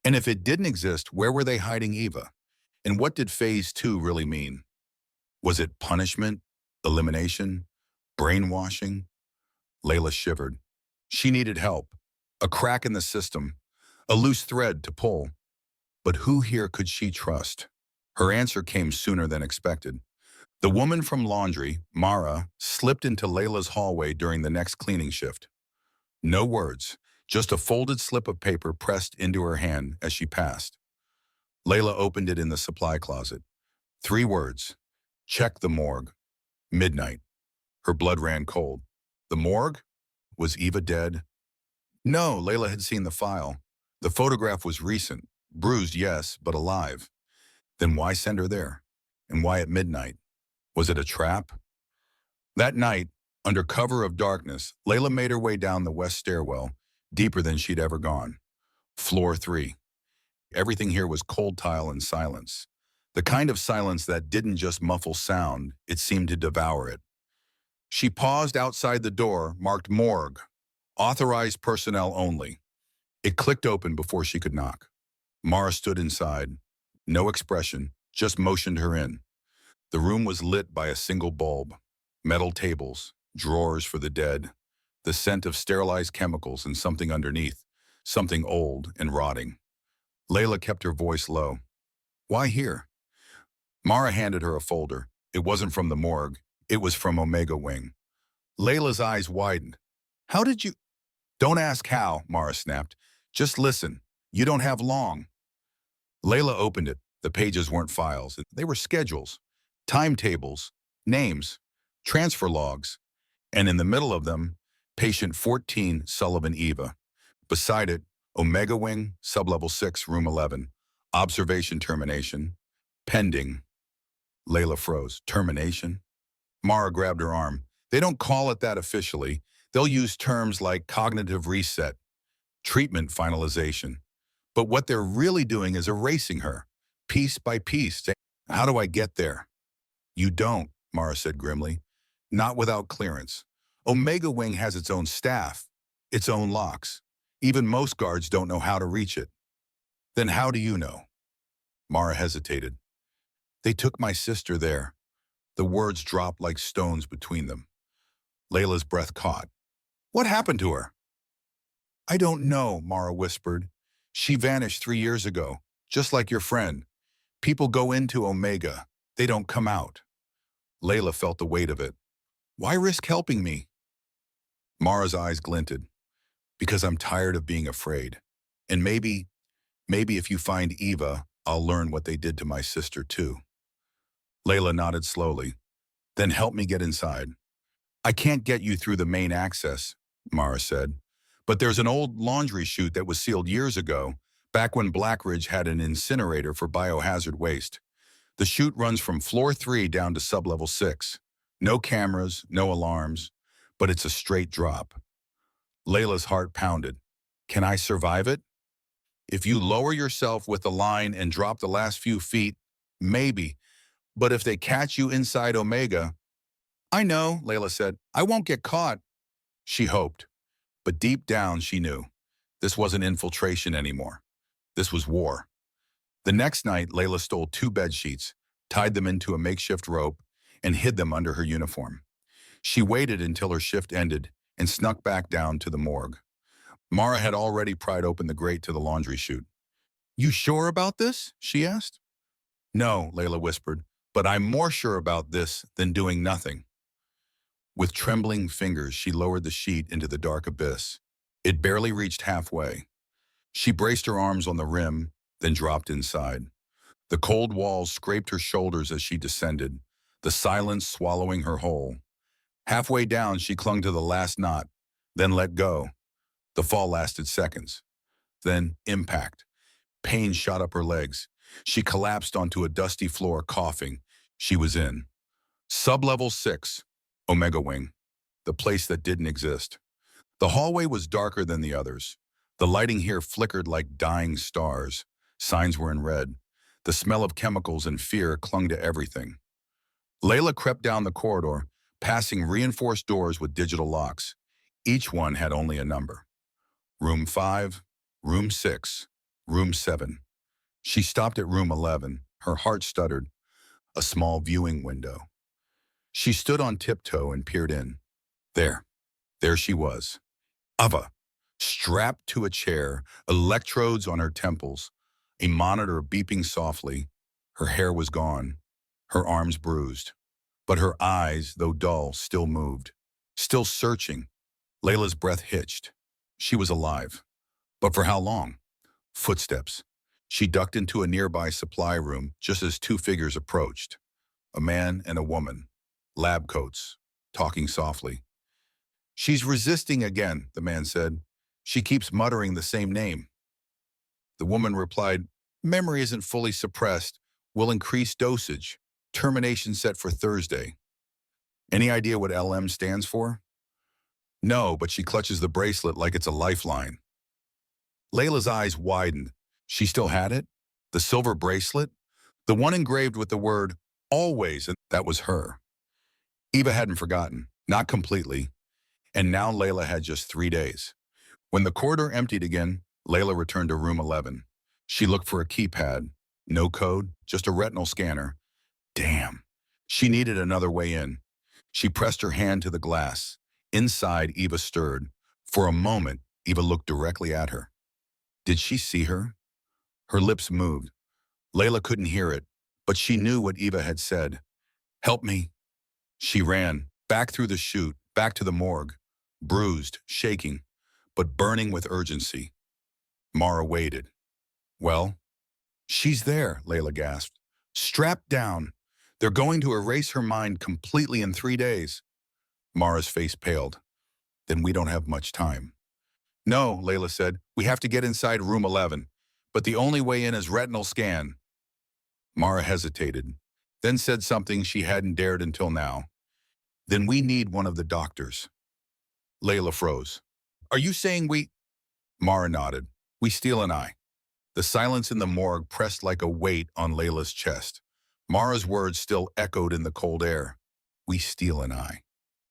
And if it didn't exist, where were they hiding Eva? And what did Phase 2 really mean? Was it punishment, elimination, brainwashing? Layla shivered. She needed help, a crack in the system, a loose thread to pull. But who here could she trust? Her answer came sooner than expected. The woman from laundry, Mara, slipped into Layla's hallway during the next cleaning shift. No words, just a folded slip of paper pressed into her hand as she passed. Layla opened it in the supply closet. 3 words. Check the morgue. Midnight. Her blood ran cold. The morgue? Was Eva dead? No, Layla had seen the file. The photograph was recent. Bruised, yes, but alive. Then why send her there? And why at midnight? Was it a trap? That night, under cover of darkness, Layla made her way down the west stairwell, deeper than she'd ever gone. Floor 3. Everything here was cold tile and silence. The kind of silence that didn't just muffle sound, it seemed to devour it. She paused outside the door, marked morgue. Authorized personnel only. It clicked open before she could knock. Mara stood inside. No expression, just motioned her in. The room was lit by a single bulb. Metal tables, drawers for the dead, the scent of sterilized chemicals and something underneath, something old and rotting. Layla kept her voice low. Why here? Mara handed her a folder. It wasn't from the morgue. It was from Omega Wing. Layla's eyes widened. How did you... Don't ask how, Mara snapped. Just listen. You don't have long. Layla opened it. The pages weren't files. They were schedules, timetables, names, transfer logs, and in the middle of them, patient 14, Sullivan Eva. Beside it, Omega Wing, sublevel 6, room 11, observation termination, pending. Layla froze. Termination? Mara grabbed her arm. They don't call it that officially. They'll use terms like cognitive reset, treatment finalization. But what they're really doing is erasing her, piece by piece. How do I get there? You don't, Mara said grimly. Not without clearance. Omega Wing has its own staff, its own locks. Even most guards don't know how to reach it. Then how do you know? Mara hesitated. They took my sister there. The words dropped like stones between them. Layla's breath caught. What happened to her? I don't know, Mara whispered. She vanished 3 years ago, just like your friend. People go into Omega. They don't come out. Layla felt the weight of it. Why risk helping me? Mara's eyes glinted. Because I'm tired of being afraid. And maybe if you find Eva, I'll learn what they did to my sister too. Layla nodded slowly. Then help me get inside. I can't get you through the main access, Mara said. But there's an old laundry chute that was sealed years ago, back when Blackridge had an incinerator for biohazard waste. The chute runs from floor 3 down to sublevel 6. No cameras, no alarms, but it's a straight drop. Layla's heart pounded. Can I survive it? If you lower yourself with the line and drop the last few feet, maybe. But if they catch you inside Omega... I know, Layla said. I won't get caught. She hoped. But deep down, she knew. This wasn't infiltration anymore. This was war. The next night, Layla stole 2 bed sheets, tied them into a makeshift rope, and hid them under her uniform. She waited until her shift ended and snuck back down to the morgue. Mara had already pried open the grate to the laundry chute. You sure about this? She asked. No, Layla whispered, but I'm more sure about this than doing nothing. With trembling fingers, she lowered the sheet into the dark abyss. It barely reached halfway. She braced her arms on the rim, then dropped inside. The cold walls scraped her shoulders as she descended, the silence swallowing her whole. Halfway down, she clung to the last knot, then let go. The fall lasted seconds. Then impact. Pain shot up her legs. She collapsed onto a dusty floor, coughing. She was in. Sublevel 6, Omega Wing. the place that didn't exist. The hallway was darker than the others. The lighting here flickered like dying stars. Signs were in red. The smell of chemicals and fear clung to everything. Layla crept down the corridor, passing reinforced doors with digital locks. Each one had only a number. Room 5, Room 6, Room 7. She stopped at Room 11. Her heart stuttered. A small viewing window. She stood on tiptoe and peered in. There. There she was. Ava, strapped to a chair, electrodes on her temples, a monitor beeping softly. Her hair was gone, her arms bruised. But her eyes, though dull, still moved. Still searching. Layla's breath hitched. She was alive. But for how long? Footsteps. She ducked into a nearby supply room just as two figures approached. A man and a woman. Lab coats. Talking softly. She's resisting again, the man said. She keeps muttering the same name. The woman replied, memory isn't fully suppressed. We'll increase dosage. Termination set for Thursday. Any idea what LM stands for? No, but she clutches the bracelet like it's a lifeline. Layla's eyes widened. She still had it? The silver bracelet? The one engraved with the word always, and that was her. Eva hadn't forgotten, not completely. And now Layla had just 3 days. When the corridor emptied again, Layla returned to room 11. She looked for a keypad. No code, just a retinal scanner. Damn. She needed another way in. She pressed her hand to the glass. Inside, Eva stirred. For a moment, Eva looked directly at her. Did she see her? Her lips moved. Layla couldn't hear it, but she knew what Eva had said. Help me. She ran, back through the chute, back to the morgue, bruised, shaking, but burning with urgency. Mara waited. Well? She's there, Layla gasped. Strapped down. They're going to erase her mind completely in 3 days. Mara's face paled. Then we don't have much time. No, Layla said. We have to get inside room 11. But the only way in is retinal scan. Mara hesitated, then said something she hadn't dared until now. Then we need one of the doctors. Layla froze. Are you saying we... Mara nodded. We steal an eye. The silence in the morgue pressed like a weight on Layla's chest. Mara's words still echoed in the cold air. We steal an eye.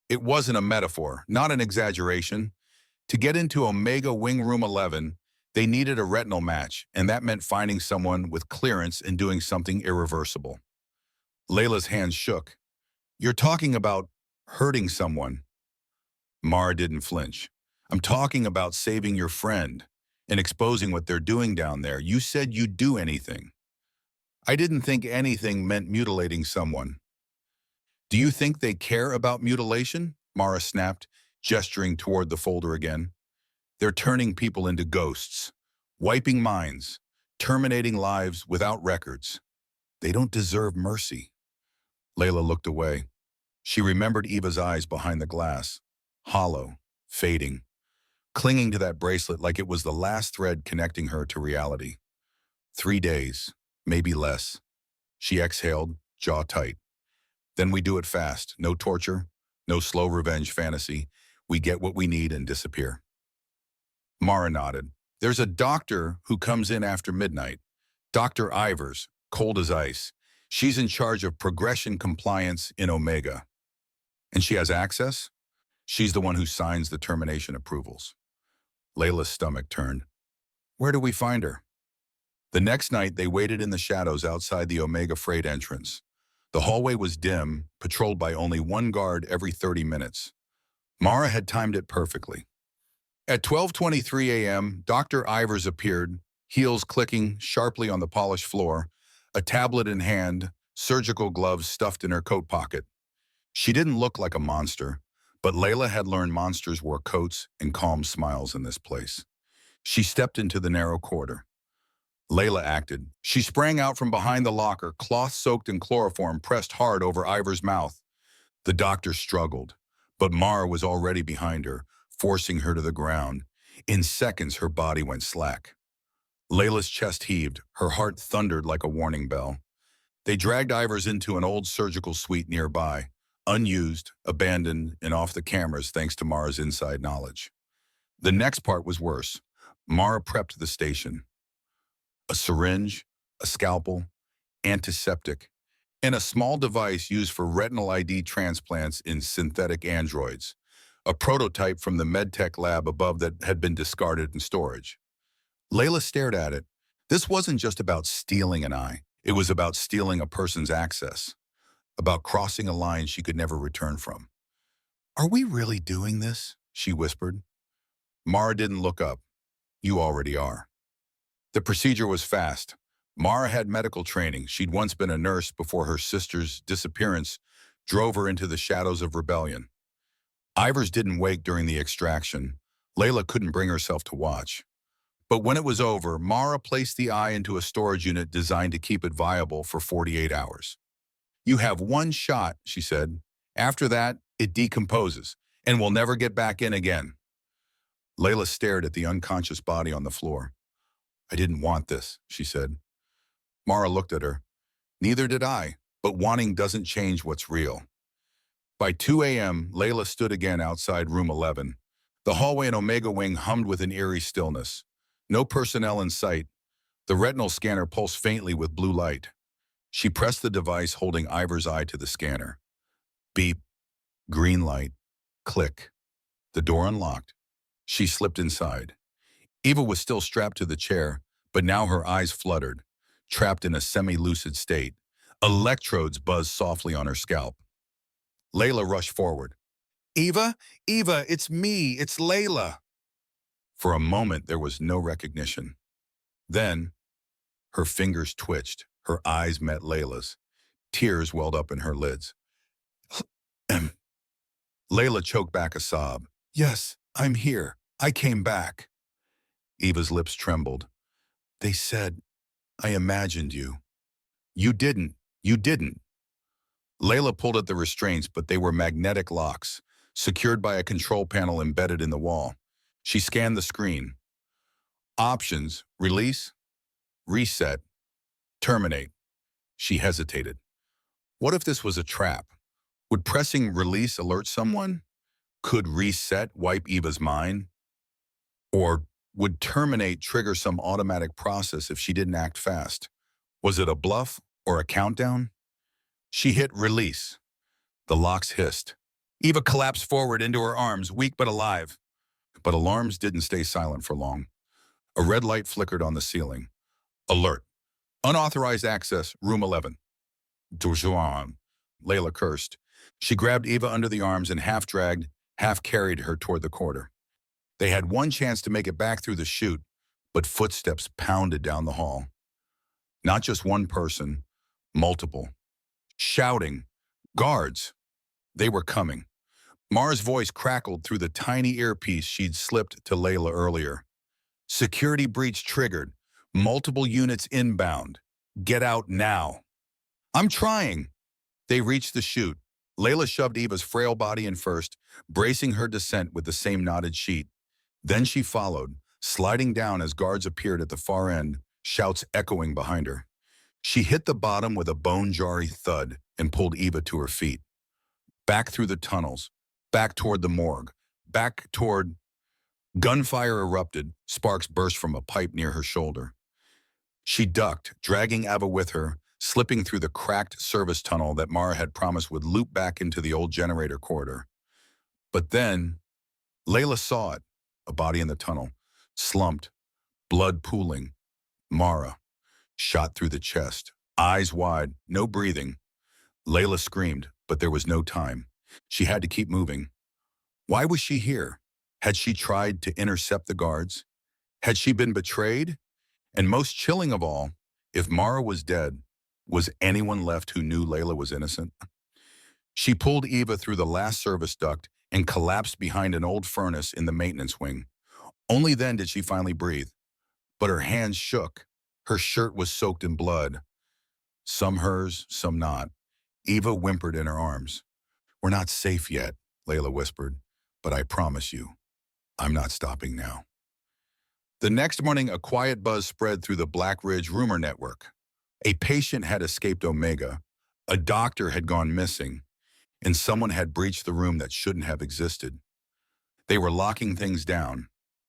It wasn't a metaphor, not an exaggeration. To get into Omega Wing Room 11, they needed a retinal match, and that meant finding someone with clearance and doing something irreversible. Layla's hands shook. You're talking about hurting someone. Mara didn't flinch. I'm talking about saving your friend and exposing what they're doing down there. You said you'd do anything. I didn't think anything meant mutilating someone. Do you think they care about mutilation? Mara snapped, gesturing toward the folder again. They're turning people into ghosts, wiping minds, terminating lives without records. They don't deserve mercy. Layla looked away. She remembered Eva's eyes behind the glass, hollow, fading, clinging to that bracelet like it was the last thread connecting her to reality. 3 days, maybe less. She exhaled, jaw tight. Then we do it fast. No torture, no slow revenge fantasy. We get what we need and disappear. Mara nodded. There's a doctor who comes in after midnight. Dr. Ivers, cold as ice. She's in charge of progression compliance in Omega. And she has access? She's the one who signs the termination approvals. Layla's stomach turned. Where do we find her? The next night, they waited in the shadows outside the Omega freight entrance. The hallway was dim, patrolled by only one guard every 30 minutes. Mara had timed it perfectly. At 12:23 a.m., Dr. Ivers appeared, heels clicking sharply on the polished floor, a tablet in hand, surgical gloves stuffed in her coat pocket. She didn't look like a monster, but Layla had learned monsters wore coats and calm smiles in this place. She stepped into the narrow corridor. Layla acted. She sprang out from behind the locker, cloth soaked in chloroform pressed hard over Ivers' mouth. The doctor struggled, but Mara was already behind her, forcing her to the ground. In seconds, her body went slack. Layla's chest heaved, her heart thundered like a warning bell. They dragged Ivers into an old surgical suite nearby, unused, abandoned, and off the cameras thanks to Mara's inside knowledge. The next part was worse. Mara prepped the station. A syringe, a scalpel, antiseptic, and a small device used for retinal ID transplants in synthetic androids, a prototype from the medtech lab above that had been discarded in storage. Layla stared at it. This wasn't just about stealing an eye. It was about stealing a person's access, about crossing a line she could never return from. "Are we really doing this?" she whispered. Mara didn't look up. "You already are." The procedure was fast. Mara had medical training. She'd once been a nurse before her sister's disappearance drove her into the shadows of rebellion. Ivers didn't wake during the extraction. Layla couldn't bring herself to watch. But when it was over, Mara placed the eye into a storage unit designed to keep it viable for 48 hours. "You have one shot," she said. "After that, it decomposes and will never get back in again." Layla stared at the unconscious body on the floor. "I didn't want this," she said. Mara looked at her. "Neither did I, but wanting doesn't change what's real." By 2 a.m., Layla stood again outside room 11. The hallway in Omega Wing hummed with an eerie stillness. No personnel in sight. The retinal scanner pulsed faintly with blue light. She pressed the device, holding Ivor's eye to the scanner. Beep. Green light. Click. The door unlocked. She slipped inside. Eva was still strapped to the chair, but now her eyes fluttered, trapped in a semi-lucid state. Electrodes buzzed softly on her scalp. Layla rushed forward. "Eva? Eva, it's me. It's Layla." For a moment, there was no recognition. Then, her fingers twitched. Her eyes met Layla's. Tears welled up in her lids. Layla choked back a sob. "Yes, I'm here. I came back." Eva's lips trembled. "They said, I imagined you." "You didn't. You didn't." Layla pulled at the restraints, but they were magnetic locks, secured by a control panel embedded in the wall. She scanned the screen. Options: release, reset, terminate. She hesitated. What if this was a trap? Would pressing release alert someone? Could reset wipe Eva's mind? Or would terminate trigger some automatic process if she didn't act fast? Was it a bluff or a countdown? She hit release. The locks hissed. Eva collapsed forward into her arms, weak but alive. But alarms didn't stay silent for long. A red light flickered on the ceiling. Alert. Unauthorized access, room 11. Toujours. Layla cursed. She grabbed Eva under the arms and half-dragged, half-carried her toward the corridor. They had one chance to make it back through the chute, but footsteps pounded down the hall. Not just one person, multiple. Shouting. Guards. They were coming. Mara's voice crackled through the tiny earpiece she'd slipped to Layla earlier. Security breach triggered. Multiple units inbound. Get out now. I'm trying. They reached the chute. Layla shoved Eva's frail body in first, bracing her descent with the same knotted sheet. Then she followed, sliding down as guards appeared at the far end, shouts echoing behind her. She hit the bottom with a bone-jarring thud and pulled Eva to her feet. Back through the tunnels, back toward the morgue, back toward... Gunfire erupted, sparks burst from a pipe near her shoulder. She ducked, dragging Eva with her, slipping through the cracked service tunnel that Mara had promised would loop back into the old generator corridor. But then, Layla saw it, a body in the tunnel, slumped, blood pooling. Mara, shot through the chest, eyes wide, no breathing. Layla screamed, but there was no time. She had to keep moving. Why was she here? Had she tried to intercept the guards? Had she been betrayed? And most chilling of all, if Mara was dead, was anyone left who knew Layla was innocent? She pulled Eva through the last service duct and collapsed behind an old furnace in the maintenance wing. Only then did she finally breathe. But her hands shook. Her shirt was soaked in blood. Some hers, some not. Eva whimpered in her arms. We're not safe yet, Layla whispered, but I promise you, I'm not stopping now. The next morning, a quiet buzz spread through the Black Ridge rumor network. A patient had escaped Omega. A doctor had gone missing. and someone had breached the room that shouldn't have existed. They were locking things down,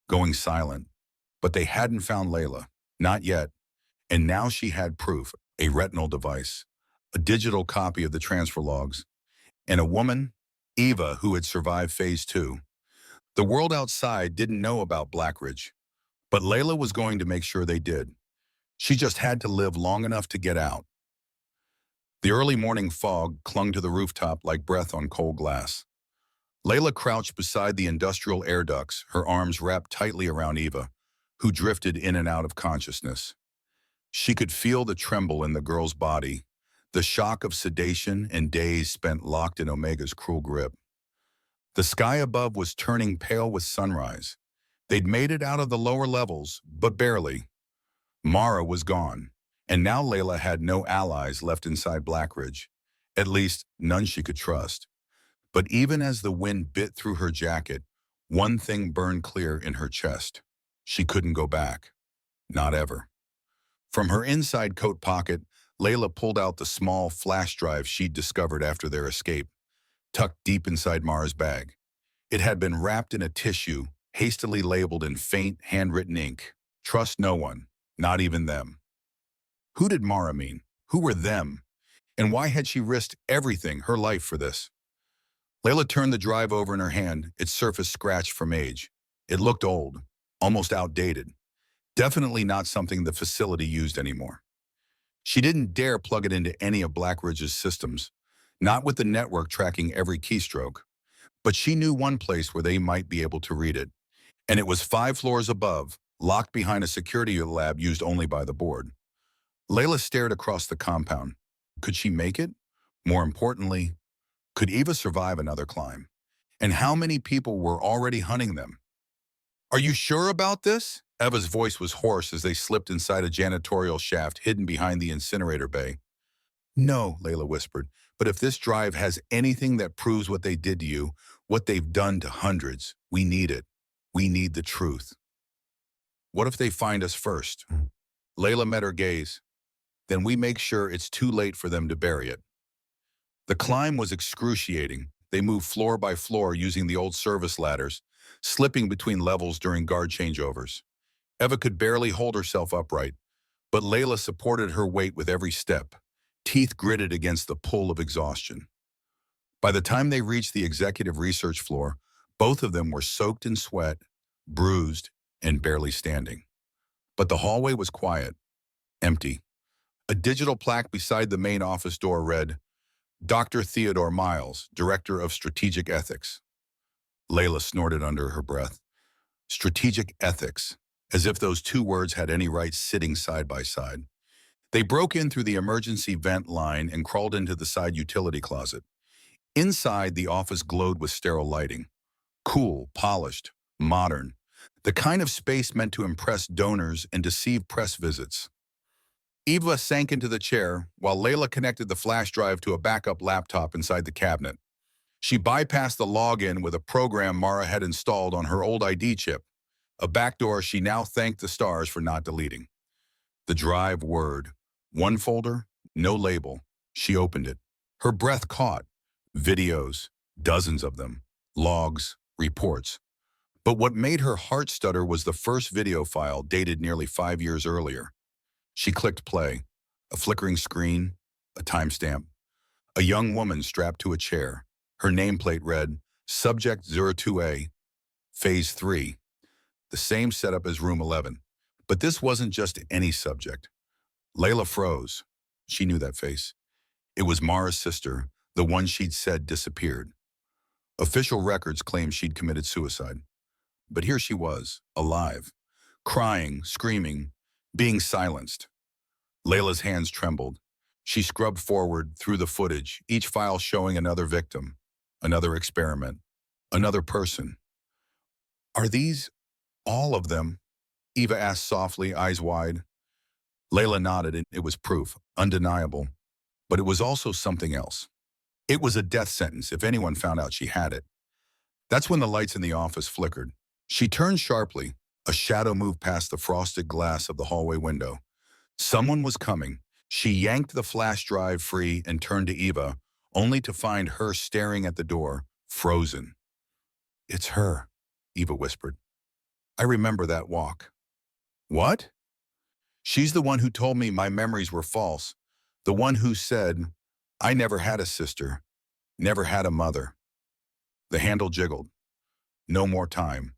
going silent, but they hadn't found Layla, not yet, and now she had proof, a retinal device, a digital copy of the transfer logs, and a woman, Eva, who had survived Phase 2. The world outside didn't know about Blackridge, but Layla was going to make sure they did. She just had to live long enough to get out. The early morning fog clung to the rooftop like breath on cold glass. Layla crouched beside the industrial air ducts, her arms wrapped tightly around Eva, who drifted in and out of consciousness. She could feel the tremble in the girl's body, the shock of sedation and days spent locked in Omega's cruel grip. The sky above was turning pale with sunrise. They'd made it out of the lower levels, but barely. Mara was gone, and now Layla had no allies left inside Blackridge, at least none she could trust. But even as the wind bit through her jacket, one thing burned clear in her chest. She couldn't go back. Not ever. From her inside coat pocket, Layla pulled out the small flash drive she'd discovered after their escape, tucked deep inside Mara's bag. It had been wrapped in a tissue, hastily labeled in faint, handwritten ink. Trust no one, not even them. Who did Mara mean? Who were them? And why had she risked everything, her life, for this? Layla turned the drive over in her hand, its surface scratched from age. It looked old, almost outdated. Definitely not something the facility used anymore. She didn't dare plug it into any of Blackridge's systems, not with the network tracking every keystroke. But she knew one place where they might be able to read it, and it was 5 floors above, locked behind a security lab used only by the board. Layla stared across the compound. Could she make it? More importantly, could Eva survive another climb? And how many people were already hunting them? Are you sure about this? Eva's voice was hoarse as they slipped inside a janitorial shaft hidden behind the incinerator bay. No, Layla whispered, but if this drive has anything that proves what they did to you, what they've done to hundreds, we need it. We need the truth. What if they find us first? Layla met her gaze. Then we make sure it's too late for them to bury it. The climb was excruciating. They moved floor by floor using the old service ladders, slipping between levels during guard changeovers. Eva could barely hold herself upright, but Layla supported her weight with every step, teeth gritted against the pull of exhaustion. By the time they reached the executive research floor, both of them were soaked in sweat, bruised, and barely standing. But the hallway was quiet, empty. A digital plaque beside the main office door read, Dr. Theodore Miles, Director of Strategic Ethics. Layla snorted under her breath. Strategic ethics, as if those two words had any right sitting side by side. They broke in through the emergency vent line and crawled into the side utility closet. Inside, the office glowed with sterile lighting. Cool, polished, modern. The kind of space meant to impress donors and deceive press visits. Eva sank into the chair while Layla connected the flash drive to a backup laptop inside the cabinet. She bypassed the login with a program Mara had installed on her old ID chip, a backdoor she now thanked the stars for not deleting. The drive whirred. One folder, no label. She opened it. Her breath caught. Videos, dozens of them, logs, reports. But what made her heart stutter was the first video file dated nearly 5 years earlier. She clicked play. A flickering screen, a timestamp. A young woman strapped to a chair. Her nameplate read, Subject 02A, Phase 3. The same setup as Room 11. But this wasn't just any subject. Layla froze. She knew that face. It was Mara's sister, the one she'd said disappeared. Official records claimed she'd committed suicide. But here she was, alive, crying, screaming, being silenced. Layla's hands trembled. She scrubbed forward through the footage, each file showing another victim, another experiment, another person. Are these all of them? Eva asked softly, eyes wide. Layla nodded, and it was proof, undeniable. But it was also something else. It was a death sentence if anyone found out she had it. That's when the lights in the office flickered. She turned sharply. A shadow moved past the frosted glass of the hallway window. Someone was coming. She yanked the flash drive free and turned to Eva, only to find her staring at the door, frozen. "It's her," Eva whispered. "I remember that walk." "What?" "She's the one who told me my memories were false. The one who said, I never had a sister, never had a mother." The handle jiggled. No more time.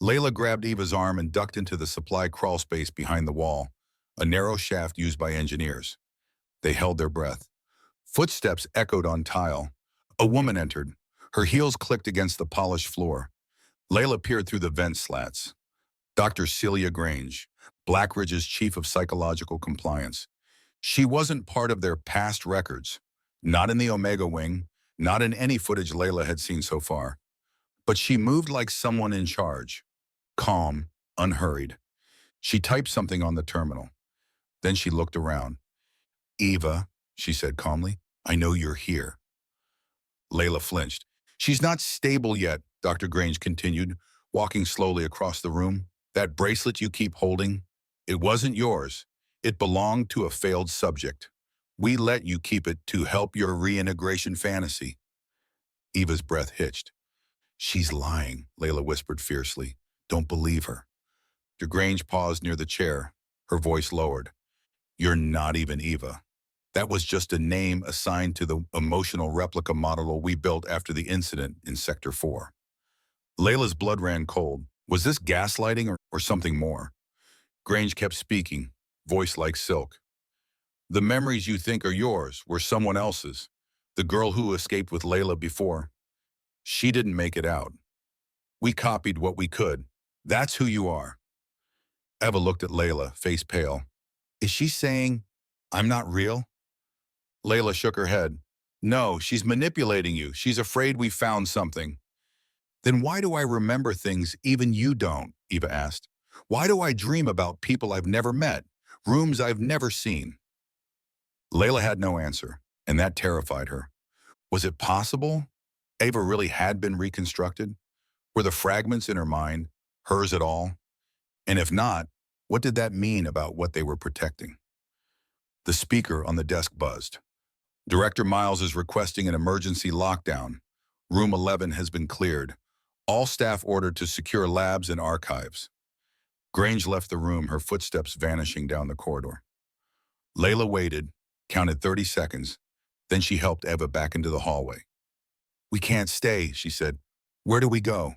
Layla grabbed Eva's arm and ducked into the supply crawl space behind the wall, a narrow shaft used by engineers. They held their breath. Footsteps echoed on tile. A woman entered. Her heels clicked against the polished floor. Layla peered through the vent slats. Dr. Celia Grange, Blackridge's chief of psychological compliance. She wasn't part of their past records, not in the Omega Wing, not in any footage Layla had seen so far. But she moved like someone in charge, calm, unhurried. She typed something on the terminal. Then she looked around. "Eva," she said calmly, "I know you're here." Layla flinched. "She's not stable yet," Dr. Grange continued, walking slowly across the room. "That bracelet you keep holding, it wasn't yours. It belonged to a failed subject. We let you keep it to help your reintegration fantasy." Eva's breath hitched. "She's lying," Layla whispered fiercely. "Don't believe her." Grange paused near the chair, her voice lowered. "You're not even Eva. That was just a name assigned to the emotional replica model we built after the incident in Sector 4. Layla's blood ran cold. Was this gaslighting or something more? Grange kept speaking, voice like silk. "The memories you think are yours were someone else's. The girl who escaped with Layla before. She didn't make it out. We copied what we could. That's who you are." Eva looked at Layla, face pale. "Is she saying I'm not real?" Layla shook her head. "No, she's manipulating you. She's afraid we found something." "Then why do I remember things even you don't?" Eva asked. "Why do I dream about people I've never met, rooms I've never seen?" Layla had no answer, and that terrified her. Was it possible Ava really had been reconstructed? Were the fragments in her mind hers at all? And if not, what did that mean about what they were protecting? The speaker on the desk buzzed. "Director Miles is requesting an emergency lockdown. Room 11 has been cleared. All staff ordered to secure labs and archives." Grange left the room, her footsteps vanishing down the corridor. Layla waited, counted 30 seconds, then she helped Eva back into the hallway. "We can't stay," she said. "Where do we go?"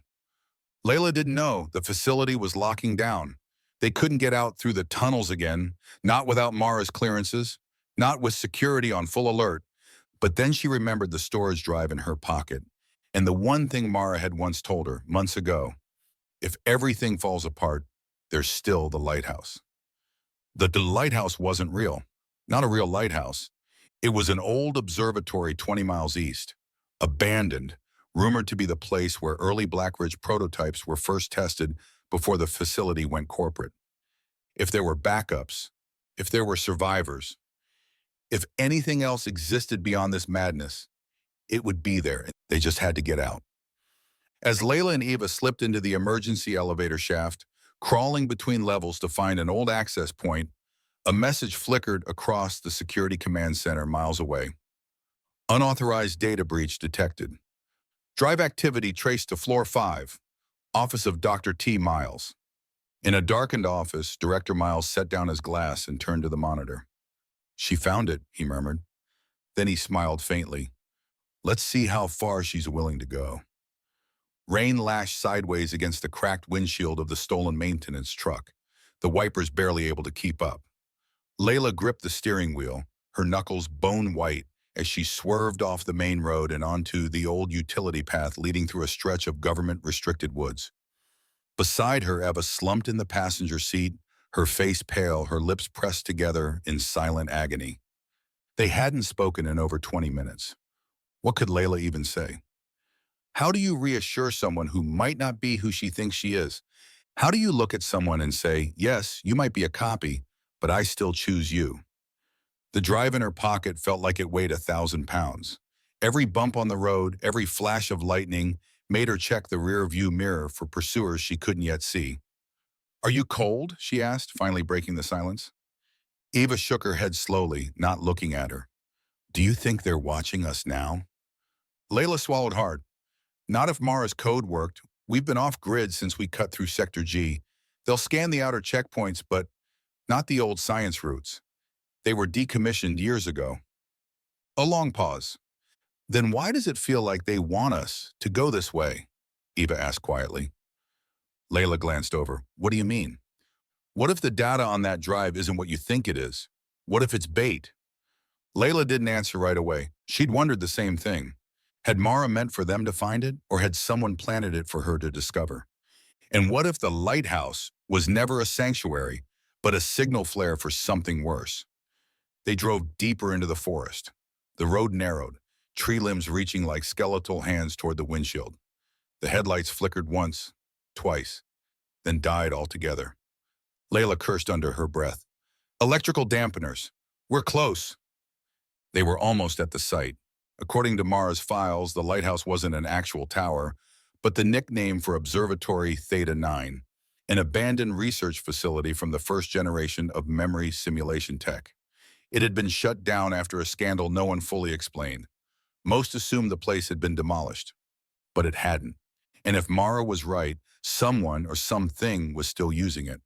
Layla didn't know. The facility was locking down. They couldn't get out through the tunnels again, not without Mara's clearances, not with security on full alert. But then she remembered the storage drive in her pocket, and the one thing Mara had once told her months ago: if everything falls apart, there's still the lighthouse. The lighthouse wasn't real, not a real lighthouse. It was an old observatory 20 miles east, abandoned, rumored to be the place where early Blackridge prototypes were first tested before the facility went corporate. If there were backups, if there were survivors, if anything else existed beyond this madness, it would be there. They just had to get out. As Layla and Eva slipped into the emergency elevator shaft, crawling between levels to find an old access point, a message flickered across the security command center miles away. "Unauthorized data breach detected. Drive activity traced to floor 5, office of Dr. T. Miles." In a darkened office, Director Miles set down his glass and turned to the monitor. "She found it," he murmured. Then he smiled faintly. "Let's see how far she's willing to go." Rain lashed sideways against the cracked windshield of the stolen maintenance truck, the wipers barely able to keep up. Layla gripped the steering wheel, her knuckles bone white, as she swerved off the main road and onto the old utility path leading through a stretch of government-restricted woods. Beside her, Eva slumped in the passenger seat, her face pale, her lips pressed together in silent agony. They hadn't spoken in over 20 minutes. What could Layla even say? How do you reassure someone who might not be who she thinks she is? How do you look at someone and say, yes, you might be a copy, but I still choose you? The drive in her pocket felt like it weighed 1,000 pounds. Every bump on the road, every flash of lightning made her check the rear-view mirror for pursuers she couldn't yet see. "Are you cold?" she asked, finally breaking the silence. Eva shook her head slowly, not looking at her. Do you think they're watching us now? Layla swallowed hard. Not if Mara's code worked. We've been off-grid since we cut through Sector G. They'll scan the outer checkpoints, but not the old science routes. They were decommissioned years ago. A long pause. Then why does it feel like they want us to go this way? Eva asked quietly. Layla glanced over. What do you mean? What if the data on that drive isn't what you think it is? What if it's bait? Layla didn't answer right away. She'd wondered the same thing. Had Mara meant for them to find it, or had someone planted it for her to discover? And what if the lighthouse was never a sanctuary, but a signal flare for something worse? They drove deeper into the forest. The road narrowed, tree limbs reaching like skeletal hands toward the windshield. The headlights flickered once, twice, then died altogether. Layla cursed under her breath. Electrical dampeners. We're close. They were almost at the site. According to Mara's files, the lighthouse wasn't an actual tower, but the nickname for Observatory Theta 9, an abandoned research facility from the first generation of memory simulation tech. It had been shut down after a scandal no one fully explained. Most assumed the place had been demolished, but it hadn't. And if Mara was right, someone or something was still using it.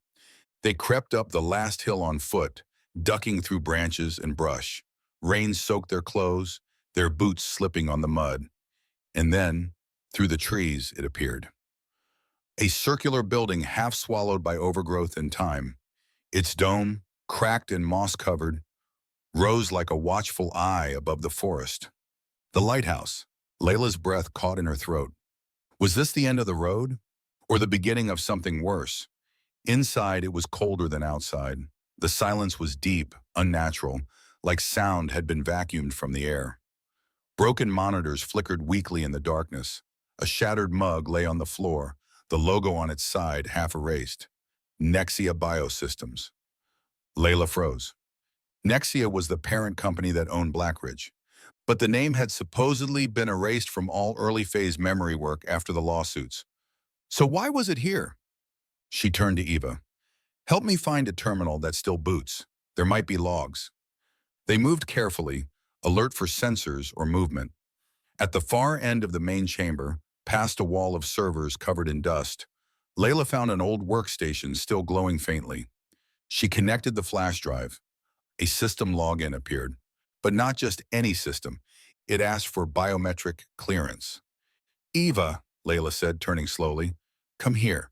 They crept up the last hill on foot, ducking through branches and brush. Rain soaked their clothes, their boots slipping on the mud. And then, through the trees, it appeared. A circular building half swallowed by overgrowth and time. Its dome, cracked and moss-covered, rose like a watchful eye above the forest. The lighthouse. Layla's breath caught in her throat. Was this the end of the road? Or the beginning of something worse? Inside, it was colder than outside. The silence was deep, unnatural, like sound had been vacuumed from the air. Broken monitors flickered weakly in the darkness. A shattered mug lay on the floor, the logo on its side half erased. Nexia Biosystems. Layla froze. Nexia was the parent company that owned Blackridge, but the name had supposedly been erased from all early-phase memory work after the lawsuits. So why was it here? She turned to Eva. Help me find a terminal that still boots. There might be logs. They moved carefully, alert for sensors or movement. At the far end of the main chamber, past a wall of servers covered in dust, Layla found an old workstation still glowing faintly. She connected the flash drive. A system login appeared, but not just any system. It asked for biometric clearance. Eva, Layla said, turning slowly, come here.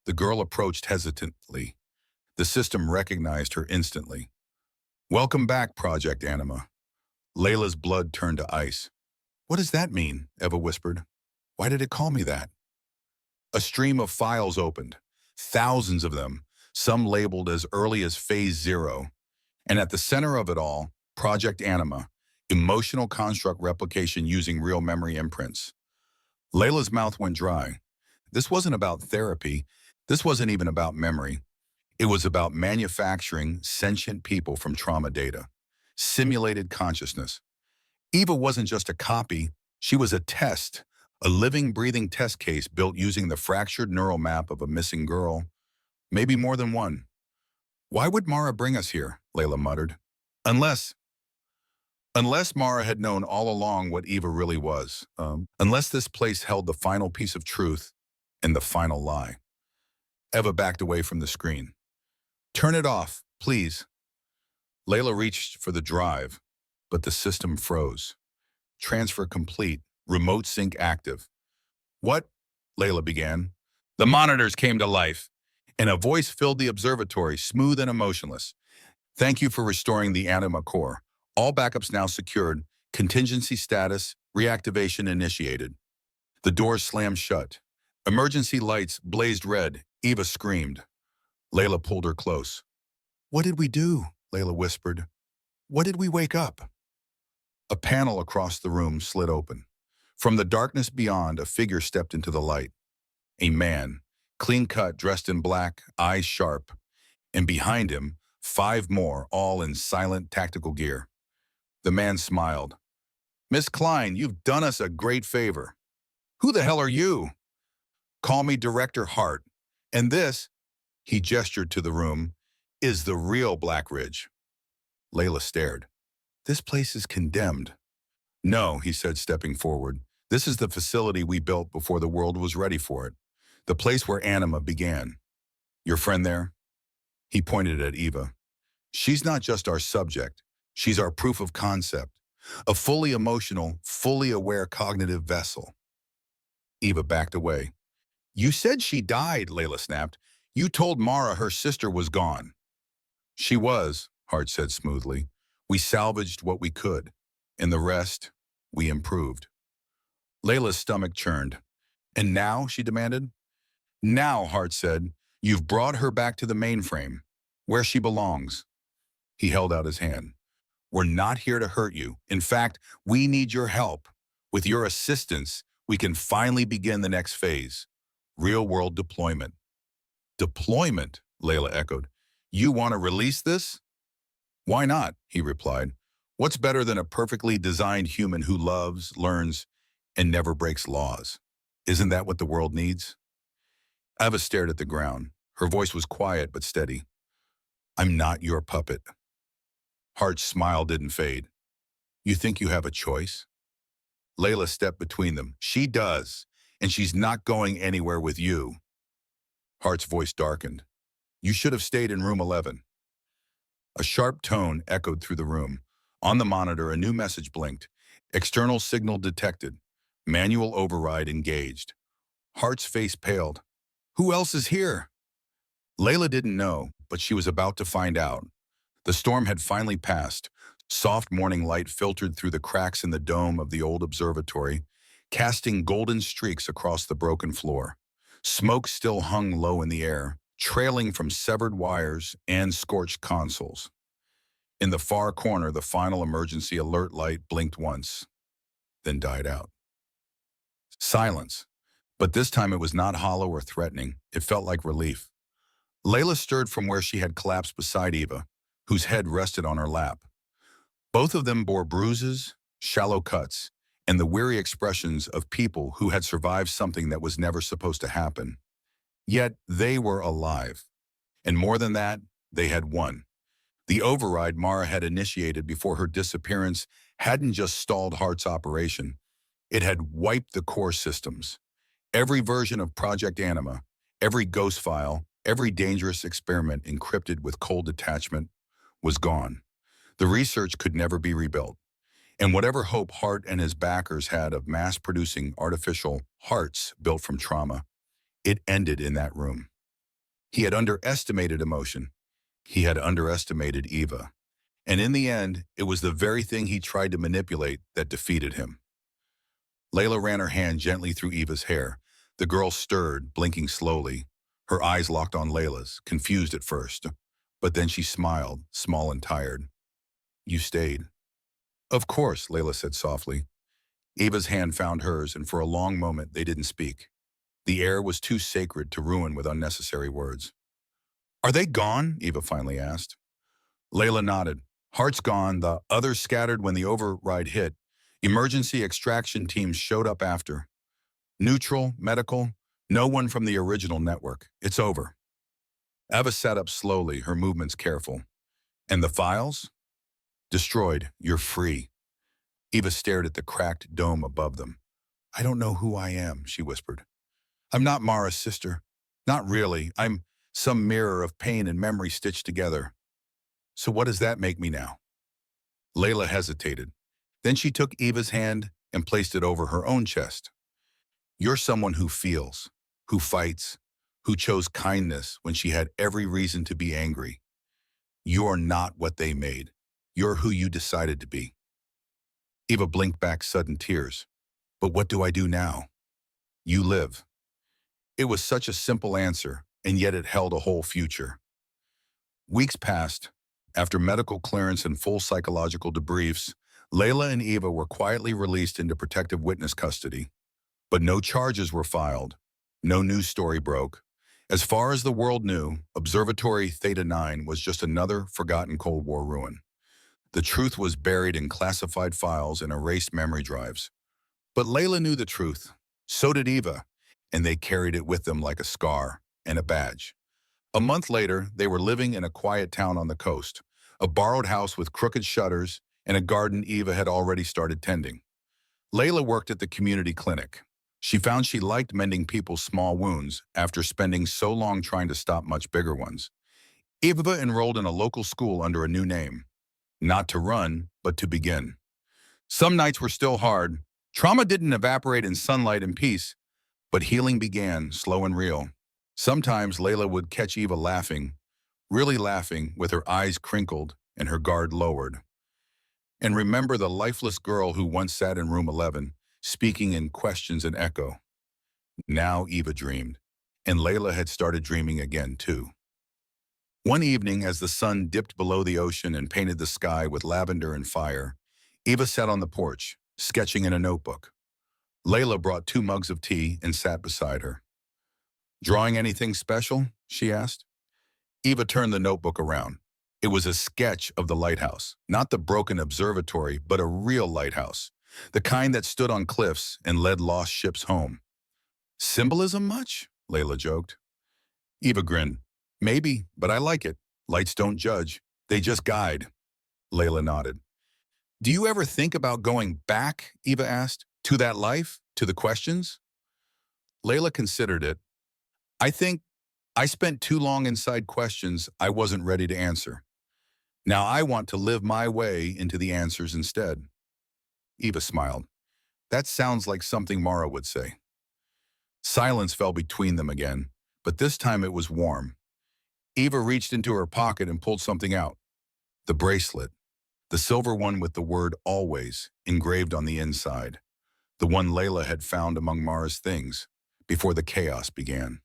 The girl approached hesitantly. The system recognized her instantly. Welcome back, Project Anima. Layla's blood turned to ice. What does that mean? Eva whispered. Why did it call me that? A stream of files opened, thousands of them, some labeled as early as Phase 0. And at the center of it all, Project Anima, emotional construct replication using real memory imprints. Layla's mouth went dry. This wasn't about therapy. This wasn't even about memory. It was about manufacturing sentient people from trauma data. Simulated consciousness. Eva wasn't just a copy. She was a test, a living, breathing test case built using the fractured neural map of a missing girl. Maybe more than one. Why would Mara bring us here? Layla muttered. Unless Mara had known all along what Eva really was. Unless this place held the final piece of truth and the final lie. Eva backed away from the screen. Turn it off, please. Layla reached for the drive, but the system froze. Transfer complete. Remote sync active. What? Layla began. The monitors came to life, and a voice filled the observatory, smooth and emotionless. Thank you for restoring the Anima core. All backups now secured. Contingency status, reactivation initiated. The doors slammed shut. Emergency lights blazed red. Eva screamed. Layla pulled her close. What did we do? Layla whispered. What did we wake up? A panel across the room slid open. From the darkness beyond, a figure stepped into the light. A man, clean-cut, dressed in black, eyes sharp. And behind him, 5 more, all in silent tactical gear. The man smiled. Miss Klein, you've done us a great favor. Who the hell are you? Call me Director Hart. And this, he gestured to the room, is the real Blackridge. Layla stared. This place is condemned. No, he said, stepping forward. This is the facility we built before the world was ready for it. The place where anima began. Your friend there? He pointed at Eva. She's not just our subject. She's our proof of concept. A fully emotional, fully aware cognitive vessel. Eva backed away. You said she died, Layla snapped. You told Mara her sister was gone. She was, Hart said smoothly. We salvaged what we could. And the rest, we improved. Layla's stomach churned. And now, she demanded. Now, Hart said, you've brought her back to the mainframe, where she belongs. He held out his hand. We're not here to hurt you. In fact, we need your help. With your assistance, we can finally begin the next phase. Real-world deployment. Deployment, Layla echoed. You want to release this? Why not, he replied. What's better than a perfectly designed human who loves, learns, and never breaks laws? Isn't that what the world needs? Eva stared at the ground. Her voice was quiet but steady. I'm not your puppet. Hart's smile didn't fade. You think you have a choice? Layla stepped between them. She does, and she's not going anywhere with you. Hart's voice darkened. You should have stayed in room 11. A sharp tone echoed through the room. On the monitor, a new message blinked. External signal detected. Manual override engaged. Hart's face paled. Who else is here? Layla didn't know, but she was about to find out. The storm had finally passed. Soft morning light filtered through the cracks in the dome of the old observatory, casting golden streaks across the broken floor. Smoke still hung low in the air, trailing from severed wires and scorched consoles. In the far corner, the final emergency alert light blinked once, then died out. Silence. But this time it was not hollow or threatening. It felt like relief. Layla stirred from where she had collapsed beside Eva, whose head rested on her lap. Both of them bore bruises, shallow cuts, and the weary expressions of people who had survived something that was never supposed to happen. Yet they were alive. And more than that, they had won. The override Mara had initiated before her disappearance hadn't just stalled Hart's operation. It had wiped the core systems. Every version of Project Anima, every ghost file, every dangerous experiment encrypted with cold attachment was gone. The research could never be rebuilt. And whatever hope Hart and his backers had of mass-producing artificial hearts built from trauma, it ended in that room. He had underestimated emotion. He had underestimated Eva. And in the end, it was the very thing he tried to manipulate that defeated him. Layla ran her hand gently through Eva's hair. The girl stirred, blinking slowly. Her eyes locked on Layla's, confused at first. But then she smiled, small and tired. You stayed. Of course, Layla said softly. Eva's hand found hers, and for a long moment they didn't speak. The air was too sacred to ruin with unnecessary words. Are they gone? Eva finally asked. Layla nodded. Hart's gone, the others scattered when the override hit. Emergency extraction teams showed up after. Neutral, medical, no one from the original network. It's over. Eva sat up slowly, her movements careful. And the files? Destroyed. You're free. Eva stared at the cracked dome above them. I don't know who I am, she whispered. I'm not Mara's sister. Not really. I'm some mirror of pain and memory stitched together. So what does that make me now? Layla hesitated. Then she took Eva's hand and placed it over her own chest. You're someone who feels, who fights, who chose kindness when she had every reason to be angry. You're not what they made. You're who you decided to be. Eva blinked back sudden tears. But what do I do now? You live. It was such a simple answer, and yet it held a whole future. Weeks passed. After medical clearance and full psychological debriefs, Layla and Eva were quietly released into protective witness custody. But no charges were filed. No news story broke. As far as the world knew, Observatory Theta 9 was just another forgotten Cold War ruin. The truth was buried in classified files and erased memory drives. But Layla knew the truth. So did Eva, and they carried it with them like a scar and a badge. A month later, they were living in a quiet town on the coast, a borrowed house with crooked shutters, and a garden Eva had already started tending. Layla worked at the community clinic. She found she liked mending people's small wounds after spending so long trying to stop much bigger ones. Eva enrolled in a local school under a new name. Not to run, but to begin. Some nights were still hard. Trauma didn't evaporate in sunlight and peace, but healing began, slow and real. Sometimes Layla would catch Eva laughing, really laughing, with her eyes crinkled and her guard lowered. And remember the lifeless girl who once sat in room 11, speaking in questions and echo. Now Eva dreamed, and Layla had started dreaming again, too. One evening, as the sun dipped below the ocean and painted the sky with lavender and fire, Eva sat on the porch, sketching in a notebook. Layla brought 2 mugs of tea and sat beside her. "Drawing anything special?" she asked. Eva turned the notebook around. It was a sketch of the lighthouse, not the broken observatory, but a real lighthouse, the kind that stood on cliffs and led lost ships home. "Symbolism much?" Layla joked. Eva grinned. "Maybe, but I like it. Lights don't judge. They just guide." Layla nodded. "Do you ever think about going back?" Eva asked. "To that life? To the questions?" Layla considered it. "I think I spent too long inside questions I wasn't ready to answer. Now I want to live my way into the answers instead." Eva smiled. "That sounds like something Mara would say." Silence fell between them again, but this time it was warm. Eva reached into her pocket and pulled something out. The bracelet. The silver one with the word "always" engraved on the inside. The one Layla had found among Mara's things before the chaos began.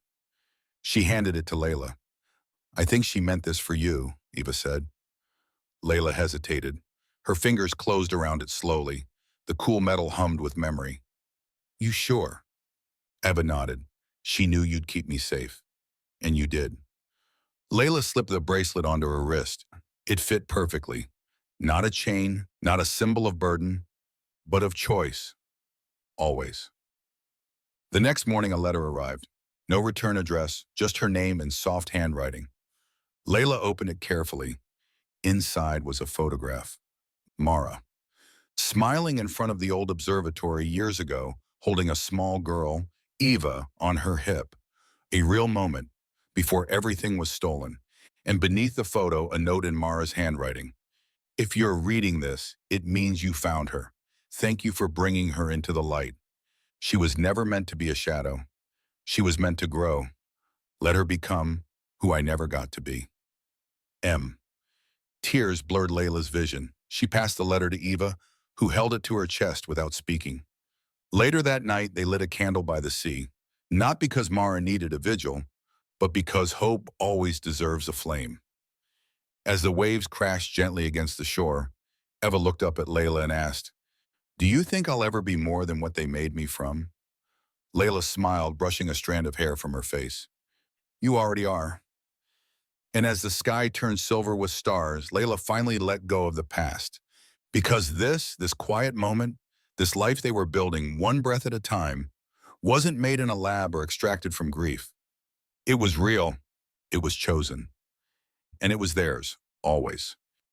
She handed it to Layla. "I think she meant this for you," Eva said. Layla hesitated. Her fingers closed around it slowly. The cool metal hummed with memory. "You sure?" Eva nodded. "She knew you'd keep me safe." "And you did." Layla slipped the bracelet onto her wrist. It fit perfectly. Not a chain, not a symbol of burden, but of choice. Always. The next morning a letter arrived. No return address, just her name in soft handwriting. Layla opened it carefully. Inside was a photograph. Mara, smiling in front of the old observatory years ago, holding a small girl, Eva, on her hip. A real moment, before everything was stolen. And beneath the photo, a note in Mara's handwriting. "If you're reading this, it means you found her. Thank you for bringing her into the light. She was never meant to be a shadow. She was meant to grow. Let her become who I never got to be. M." Tears blurred Layla's vision. She passed the letter to Eva, who held it to her chest without speaking. Later that night, they lit a candle by the sea, not because Mara needed a vigil, but because hope always deserves a flame. As the waves crashed gently against the shore, Eva looked up at Layla and asked, "Do you think I'll ever be more than what they made me from?" Layla smiled, brushing a strand of hair from her face. "You already are." And as the sky turned silver with stars, Layla finally let go of the past. Because this quiet moment, this life they were building one breath at a time, wasn't made in a lab or extracted from grief. It was real, it was chosen, and it was theirs, always.